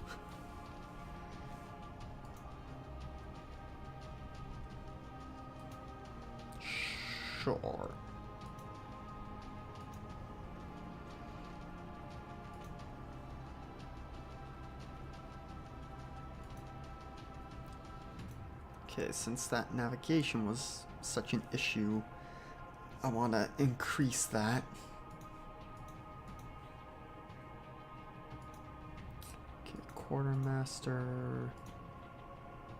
Sure. Okay, since that navigation was such an issue, I want to increase that. Okay, quartermaster,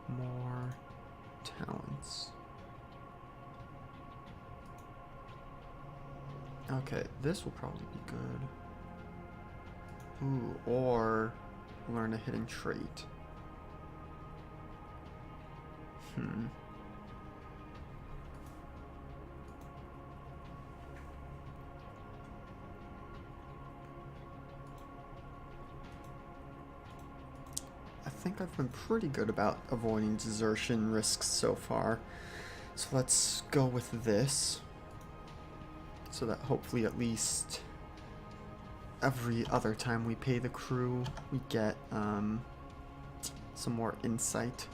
more talents. Okay, this will probably be good. Ooh, or learn a hidden trait. I think I've been pretty good about avoiding desertion risks so far. So let's go with this. So that hopefully at least every other time we pay the crew, we get some more insight.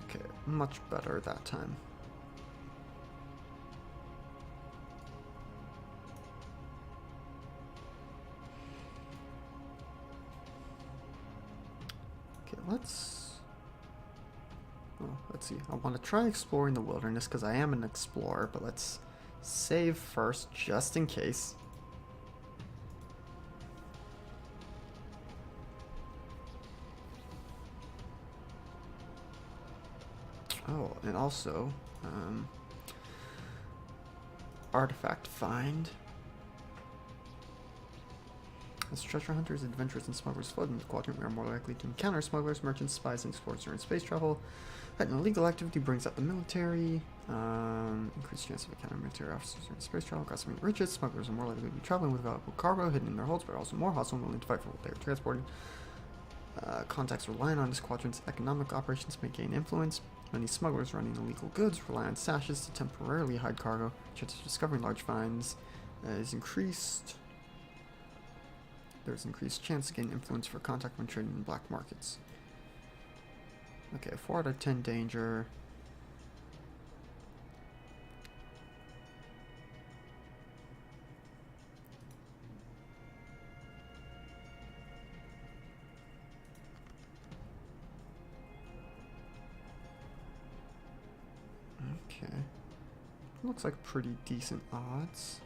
Okay, much better that time. Okay, let's see. I want to try exploring the wilderness because I am an explorer, but let's save first just in case. Oh, and also, artifact find. As treasure hunters, adventurers, and smugglers flood into the quadrant, we are more likely to encounter smugglers, merchants, spies, and explorers during space travel. That illegal activity brings out the military. Increased chance of encountering military officers during space travel. Costing riches, smugglers are more likely to be traveling with valuable cargo hidden in their holds, but also more hostile and willing to fight for what they are transporting. Contacts relying on this quadrant's economic operations may gain influence. Many smugglers running illegal goods rely on stashes to temporarily hide cargo. Chance of discovering large finds is increased. There's increased chance to gain influence for contact when trading in black markets. Okay, 4 out of 10 danger. Okay. Looks like pretty decent odds.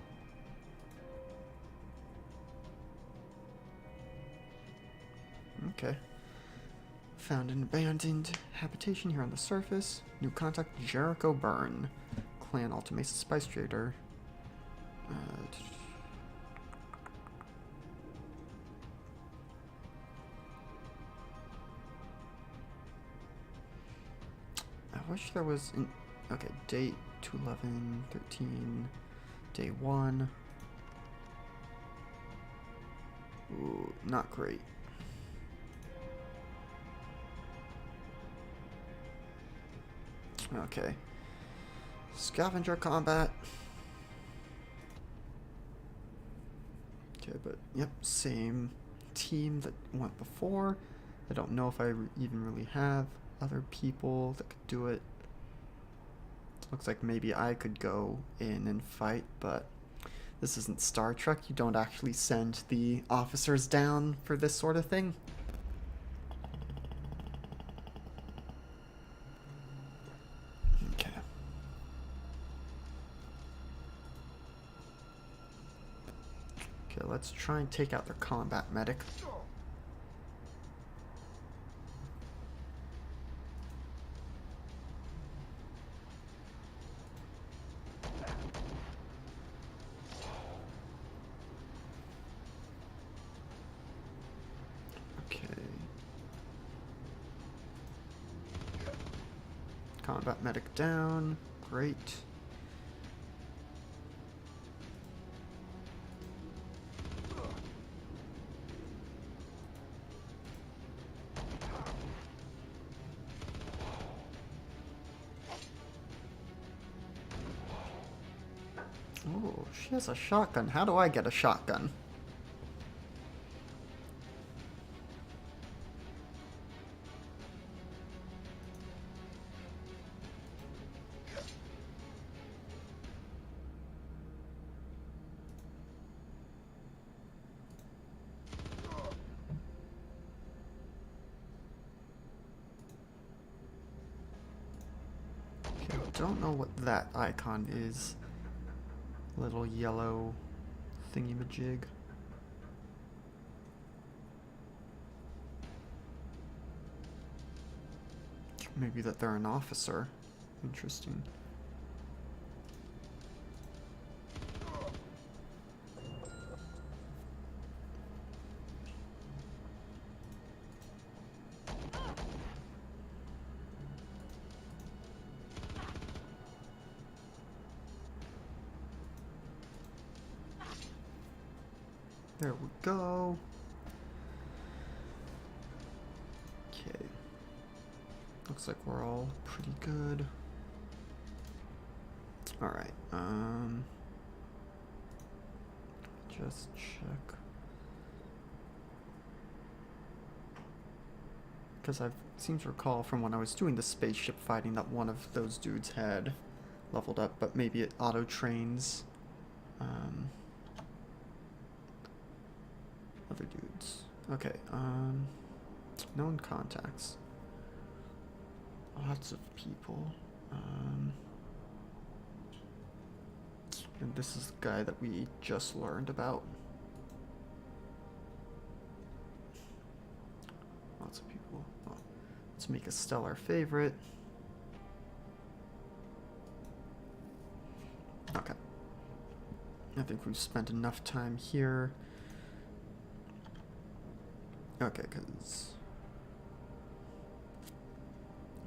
Okay. Found an abandoned habitation here on the surface. New contact, Jericho Byrne. Clan Alta Mesa Spice Trader. I wish there was an... Okay, date 2/11/13. Day 1. Ooh, not great. Okay. Scavenger combat. Okay, but yep, same team that went before. I don't know if I even really have other people that could do it. Looks like maybe I could go in and fight, but this isn't Star Trek. You don't actually send the officers down for this sort of thing. Okay. Okay, let's try and take out their combat medic. Combat medic down. Great. Oh, she has a shotgun. How do I get a shotgun? Don't know what that icon is. Little yellow thingy-majig. Maybe that they're an officer. Interesting. There we go. Okay. Looks like we're all pretty good. Alright, just check. Because I seem to recall from when I was doing the spaceship fighting that one of those dudes had leveled up, but maybe it auto-trains other dudes. Okay, known contacts. Lots of people. And this is the guy that we just learned about. Lots of people. Well, let's make a stellar favorite. Okay. I think we've spent enough time here. Okay, because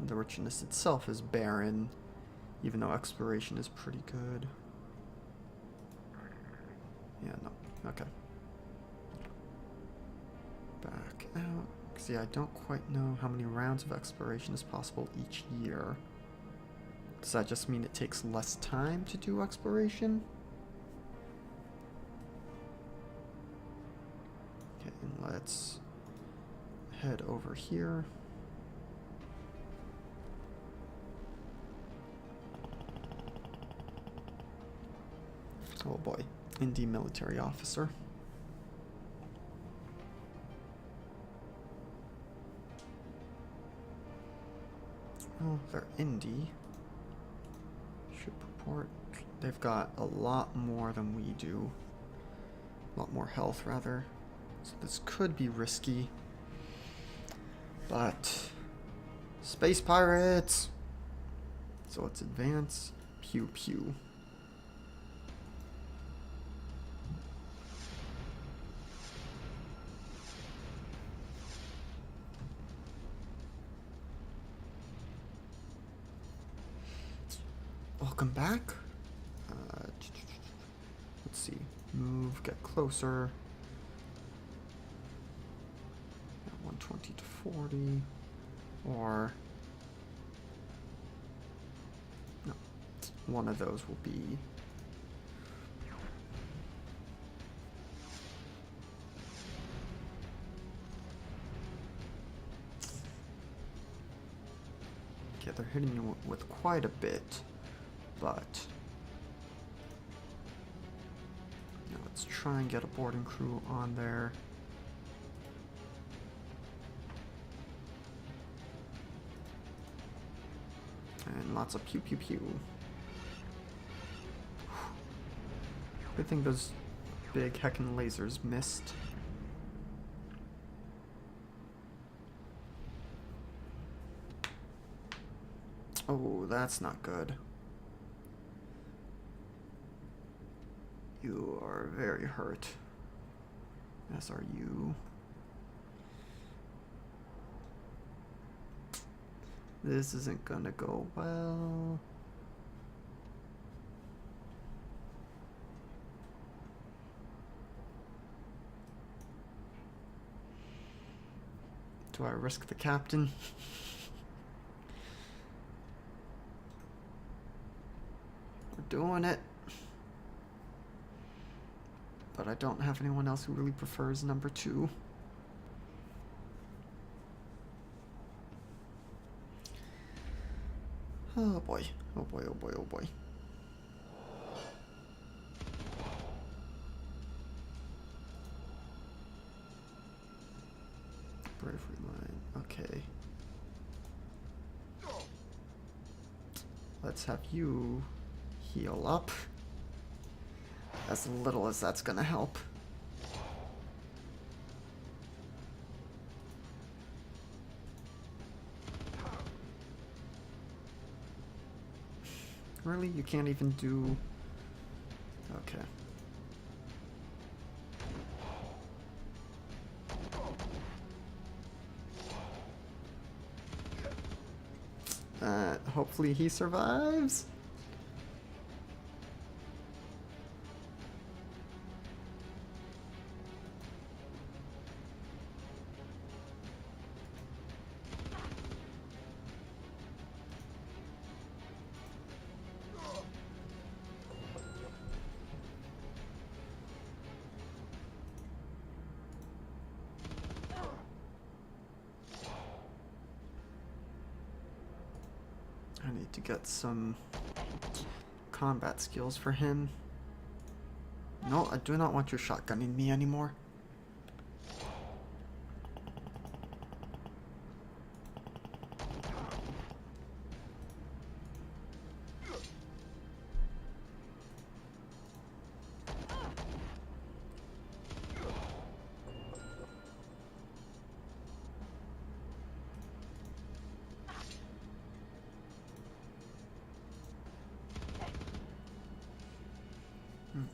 the richness itself is barren, even though exploration is pretty good. Yeah, no. Okay. Back out. See, I don't quite know how many rounds of exploration is possible each year. Does that just mean it takes less time to do exploration? Okay, and let's head over here. Oh boy, Indie military officer. Oh, they're Indie. Ship report. They've got a lot more than we do. A lot more health, rather. So this could be risky. But space pirates! So let's advance. Pew pew. Welcome back. Let's see. Move, get closer. 120 to 40. Or no, one of those will be okay. They're hitting you with quite a bit. but now let's try and get a boarding crew on there. And lots of pew pew pew. Good thing those big heckin' lasers missed. Oh, that's not good. You are very hurt. As are you. This isn't gonna go well. Do I risk the captain? We're doing it. But I don't have anyone else who really prefers number 2. Oh boy. Oh boy, oh boy, oh boy. Bravery line. Okay. Let's have you heal up. As little as that's gonna help. Really? You can't even do... Okay. Hopefully he survives. I need to get some combat skills for him. No, I do not want you shotgunning me anymore.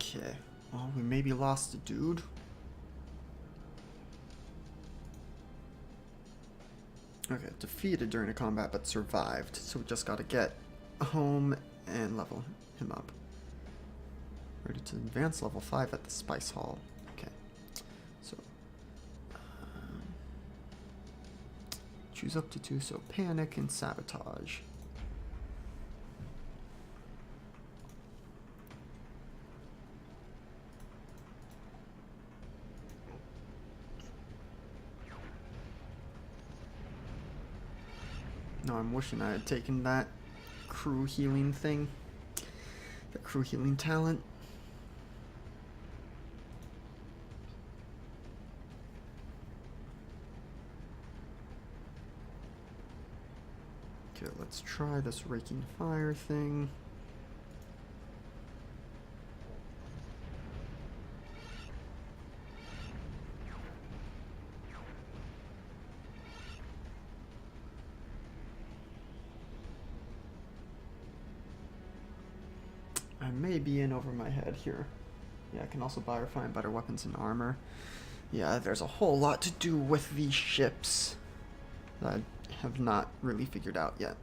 Okay, well, we maybe lost a dude. Okay, defeated during a combat but survived, so we just gotta get home and level him up. Ready to advance level 5 at the Spice Hall. Okay, so choose up to 2, so Panic and Sabotage. No, I'm wishing I had taken that crew healing thing. The crew healing talent. Okay, let's try this raking fire thing. I may be in over my head here. Yeah, I can also buy or find better weapons and armor. Yeah, there's a whole lot to do with these ships that I have not really figured out yet.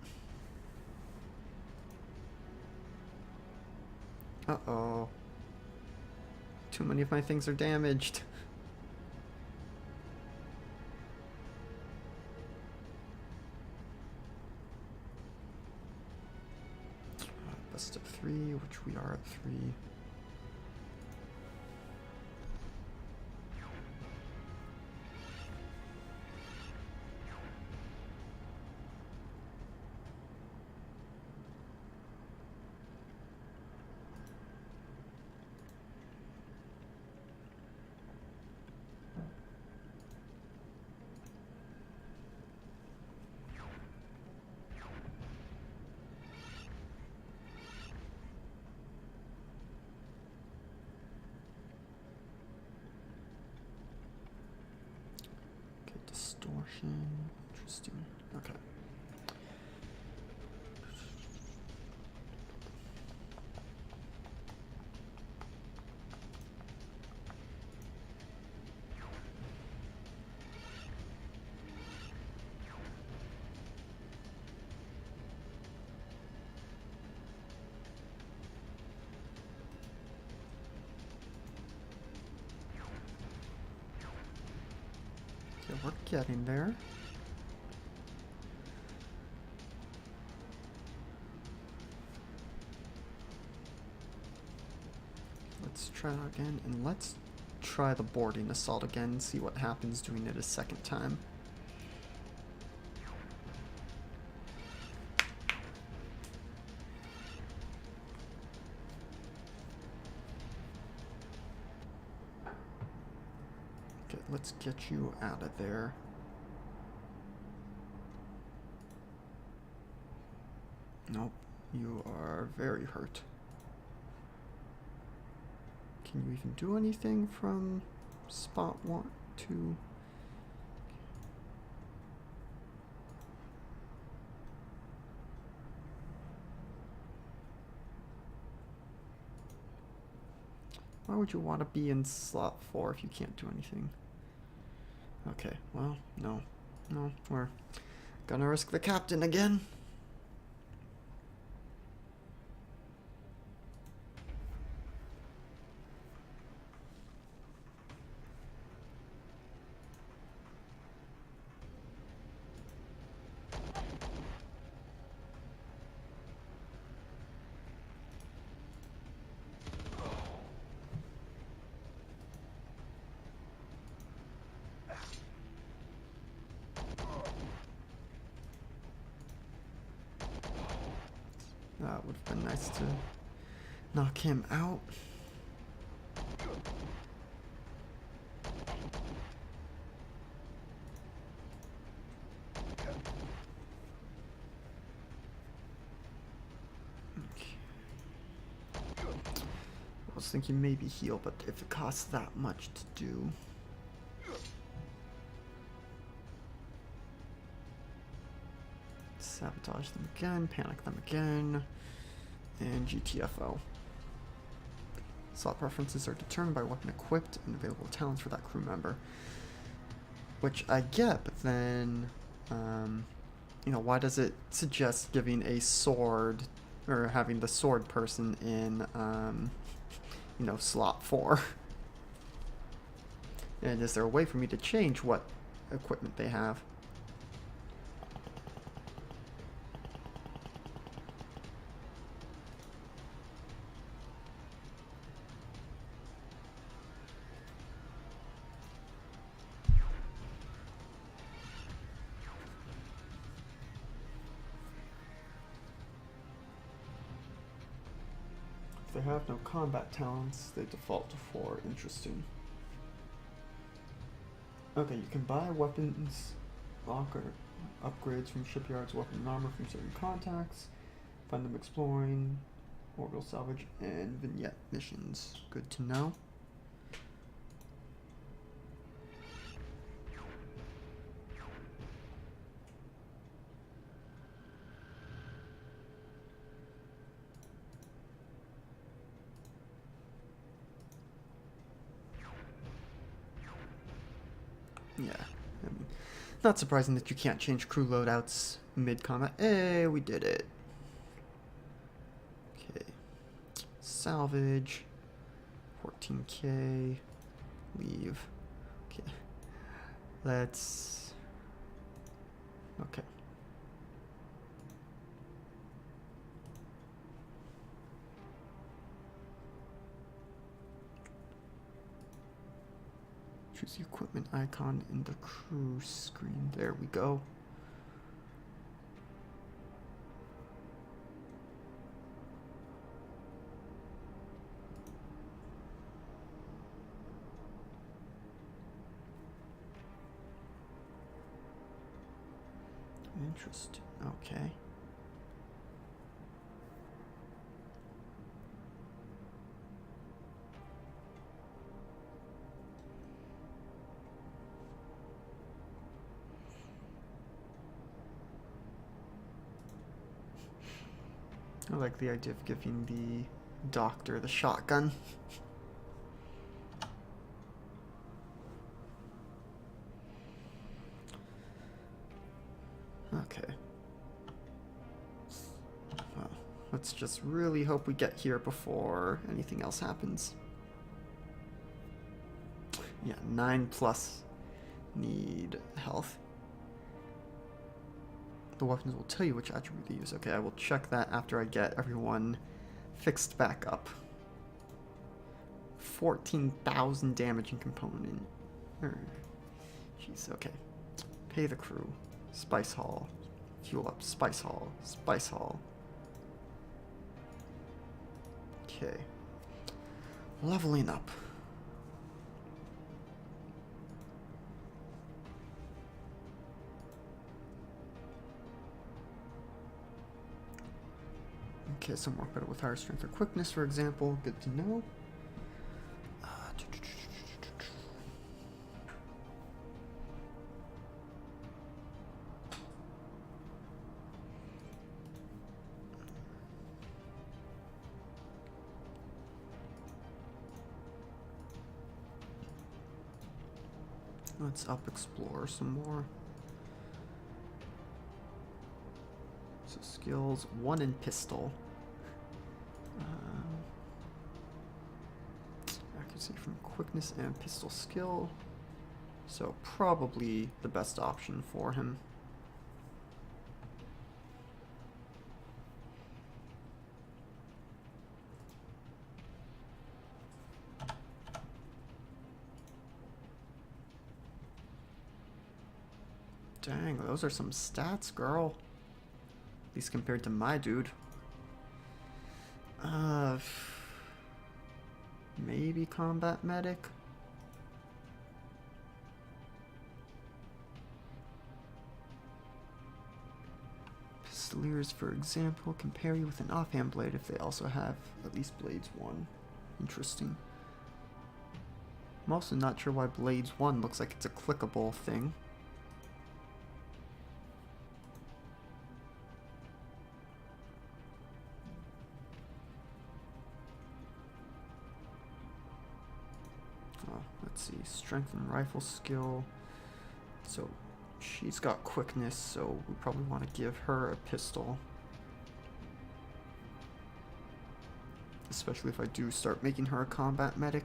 Uh-oh. Too many of my things are damaged. Best of 3, which we are at 3. Distortion. Interesting. Okay. Okay, we're getting there. Let's try that again, and let's try the boarding assault again and see what happens doing it a second time. Okay, let's get you out of there. Nope, you are very hurt. Can you even do anything from spot 1, 2? Why would you want to be in slot 4 if you can't do anything? Okay, well, no, we're gonna risk the captain again. That would have been nice to knock him out. Okay. I was thinking maybe heal, but if it costs that much to do. Sabotage them again, panic them again, and GTFO. Slot preferences are determined by weapon equipped and available talents for that crew member. Which I get, but then, you know, why does it suggest giving a sword, or having the sword person in, you know, slot 4? And is there a way for me to change what equipment they have? If they have no combat talents, they default to 4. Interesting. Okay, you can buy weapons, lock, or upgrades from shipyards, weapon and armor from certain contacts, find them exploring, orbital salvage, and vignette missions. Good to know. Yeah, I mean, not surprising that you can't change crew loadouts mid-combat. Hey, we did it. Okay, salvage, 14K, leave. Okay, let's, okay. Choose the equipment icon in the crew screen. There we go. Interesting. Okay. I like the idea of giving the doctor the shotgun. Okay. Well, let's just really hope we get here before anything else happens. Yeah, 9+ need health. The weapons will tell you which attribute they use. Okay, I will check that after I get everyone fixed back up. 14,000 damage and component. Jeez, okay. Pay the crew. Spice Hall. Fuel up. Spice Hall. Spice Hall. Okay. Leveling up. Okay, some work better with higher strength or quickness, for example. Good to know. Let's up explore some more. So skills, 1 in pistol. Accuracy from quickness and pistol skill. So probably the best option for him. Dang, those are some stats, girl. At least compared to my dude. Maybe combat medic? Pistoliers, for example, can parry with an offhand blade if they also have at least Blades 1. Interesting. I'm also not sure why Blades 1 looks like it's a clickable thing. Let's see, strength and rifle skill. So she's got quickness, so we probably want to give her a pistol. Especially if I do start making her a combat medic.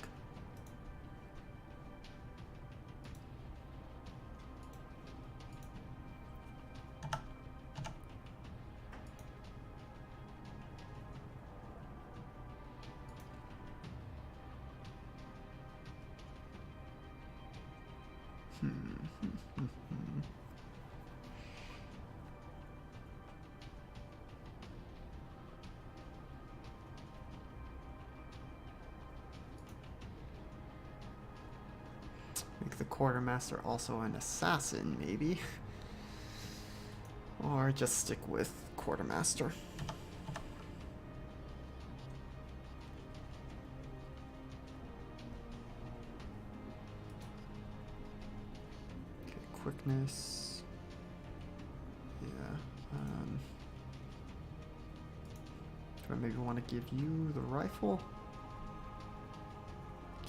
Make the quartermaster also an assassin, maybe. Or just stick with quartermaster. Okay, quickness. Yeah. Do I maybe want to give you the rifle?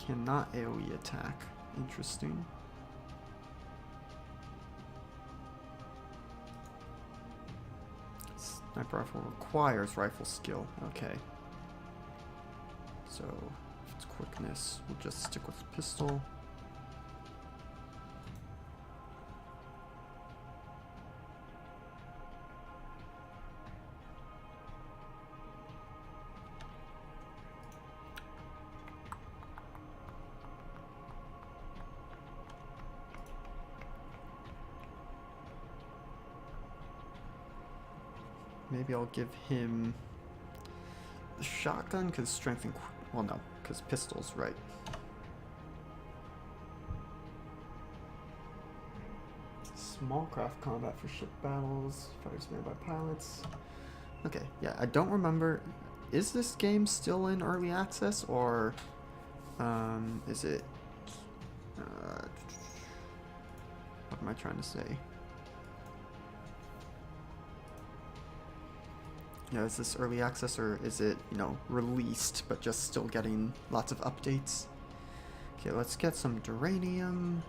Cannot AoE attack. Interesting. Sniper rifle requires rifle skill. Okay. So, if it's quickness, we'll just stick with pistol. Maybe I'll give him the shotgun, because strength and... well, no, because pistol's right. Small craft combat for ship battles. Fighters manned by pilots. Okay, yeah, I don't remember... is this game still in early access, or... is it... what am I trying to say? Yeah, is this early access or is it, you know, released but just still getting lots of updates? Okay, let's get some Duranium.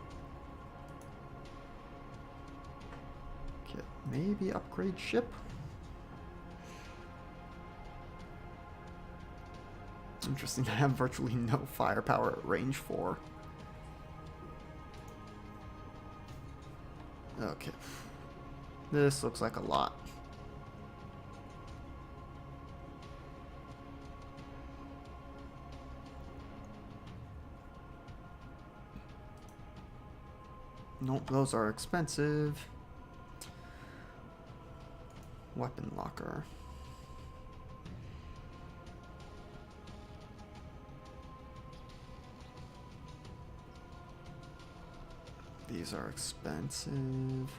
Okay, maybe upgrade ship. Interesting, I have virtually no firepower at range 4. Okay. This looks like a lot. Nope, those are expensive. Weapon locker. These are expensive.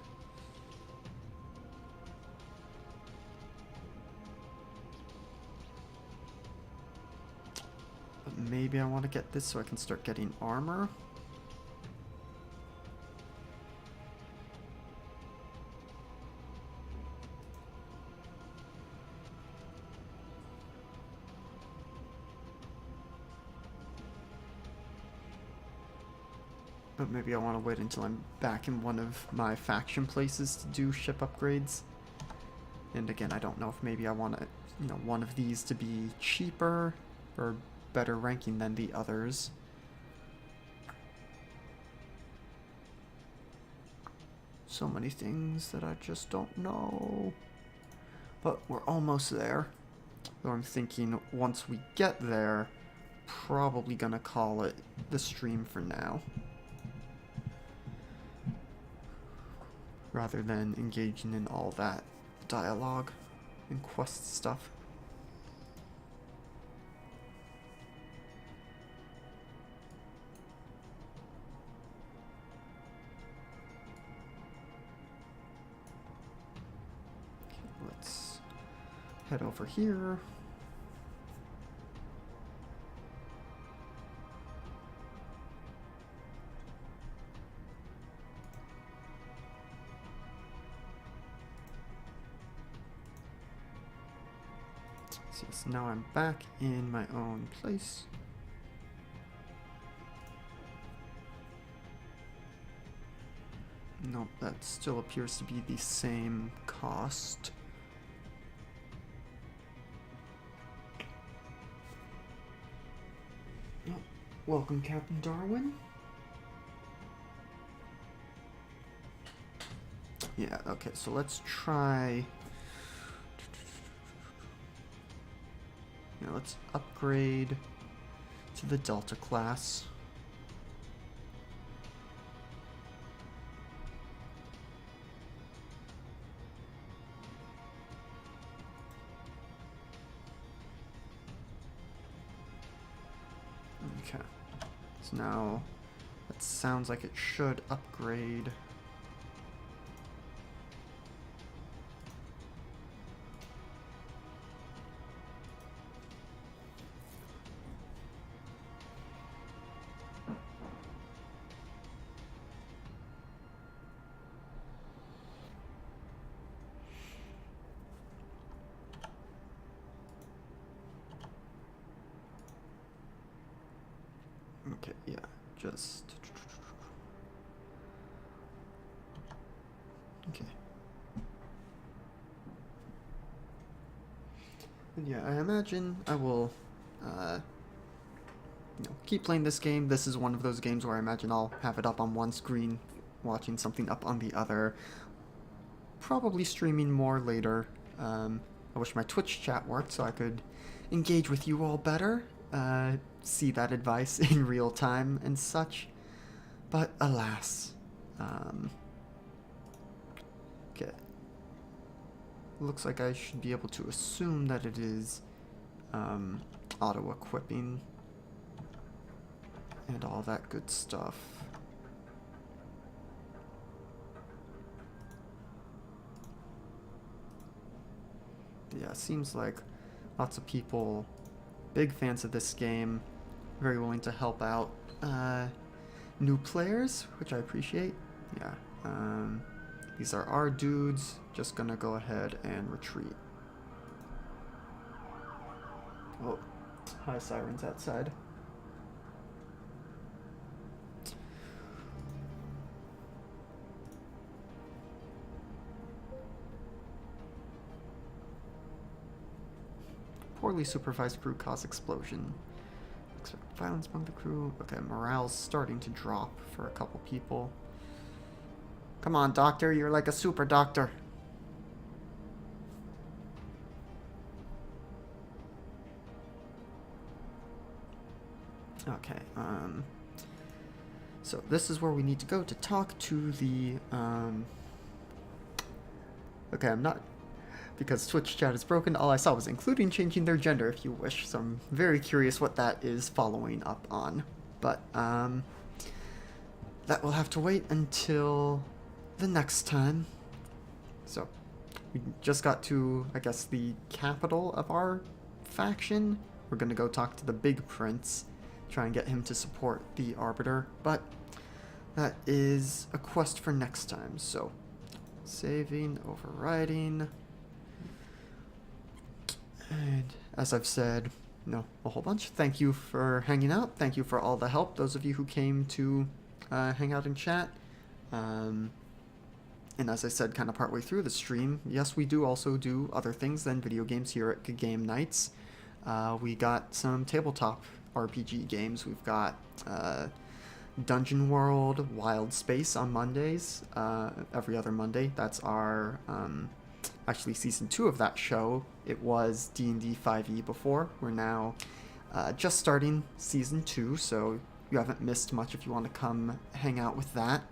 But maybe I want to get this so I can start getting armor. But maybe I want to wait until I'm back in one of my faction places to do ship upgrades. And again, I don't know if maybe I want to, you know, one of these to be cheaper or better ranking than the others. So many things that I just don't know. But we're almost there. Though I'm thinking once we get there, probably gonna call it the stream for now. Rather than engaging in all that dialogue and quest stuff. Okay, let's head over here. So now I'm back in my own place. Nope, that still appears to be the same cost. Oh, welcome, Captain Darwin. Yeah, okay, so let's try... let's upgrade to the Delta class. Okay, so now that sounds like it should upgrade. Okay, yeah, just... Okay. And yeah, I imagine I will, keep playing this game. This is one of those games where I imagine I'll have it up on one screen, watching something up on the other. Probably streaming more later. I wish my Twitch chat worked so I could engage with you all better. See that advice in real time and such. But alas. Okay. Looks like I should be able to assume that it is auto-equipping and all that good stuff. Yeah, seems like lots of people, big fans of this game, very willing to help out new players, which I appreciate. Yeah, these are our dudes, just gonna go ahead and retreat. Oh, hi, sirens outside. Poorly supervised crew cause explosion. Expect violence among the crew. Okay, morale's starting to drop for a couple people. Come on, doctor, you're like a super doctor. Okay, so this is where we need to go to talk to the, okay, I'm not, because Twitch chat is broken, all I saw was including changing their gender if you wish, so I'm very curious what that is following up on. But, that will have to wait until the next time. So, we just got to, I guess, the capital of our faction. We're gonna go talk to the Big Prince, try and get him to support the Arbiter, but that is a quest for next time. So, saving, overriding, and as I've said, a whole bunch. Thank you for hanging out. Thank you for all the help, those of you who came to hang out and chat. And as I said kind of partway through the stream, yes, we do also do other things than video games here at Good Game Nights. We got some tabletop RPG games. We've got Dungeon World, Wild Space on Mondays, every other Monday. That's our, actually season 2 of that show. It was D&D 5e before. We're now just starting season 2, so you haven't missed much if you want to come hang out with that.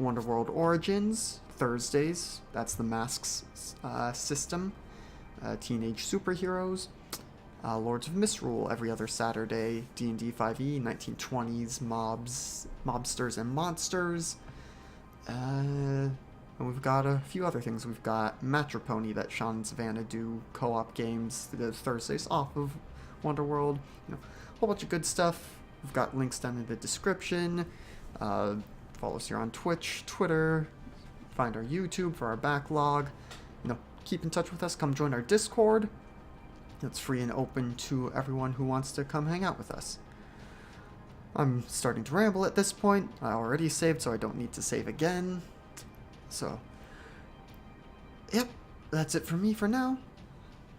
Wonderworld Origins, Thursdays, that's the Masks system. Teenage Superheroes, Lords of Misrule every other Saturday, D&D 5e, 1920s, mobsters and monsters. And we've got a few other things. We've got Matropony that Sean and Savannah do, co-op games, the Thursdays off of Wonderworld. A whole bunch of good stuff. We've got links down in the description. Follow us here on Twitch, Twitter, find our YouTube for our backlog. Keep in touch with us. Come join our Discord. It's free and open to everyone who wants to come hang out with us. I'm starting to ramble at this point. I already saved, so I don't need to save again. So, yep, that's it for me for now.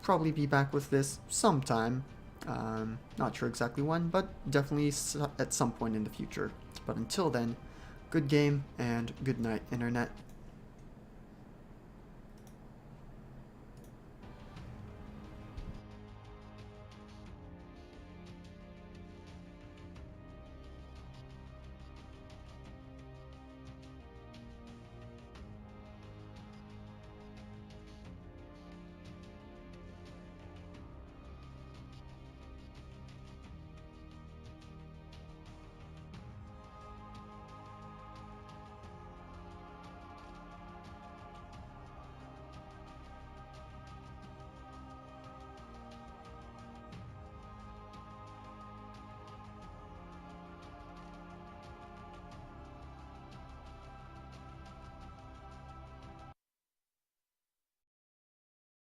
Probably be back with this sometime. Not sure exactly when, but definitely at some point in the future. But until then, good game and good night, Internet.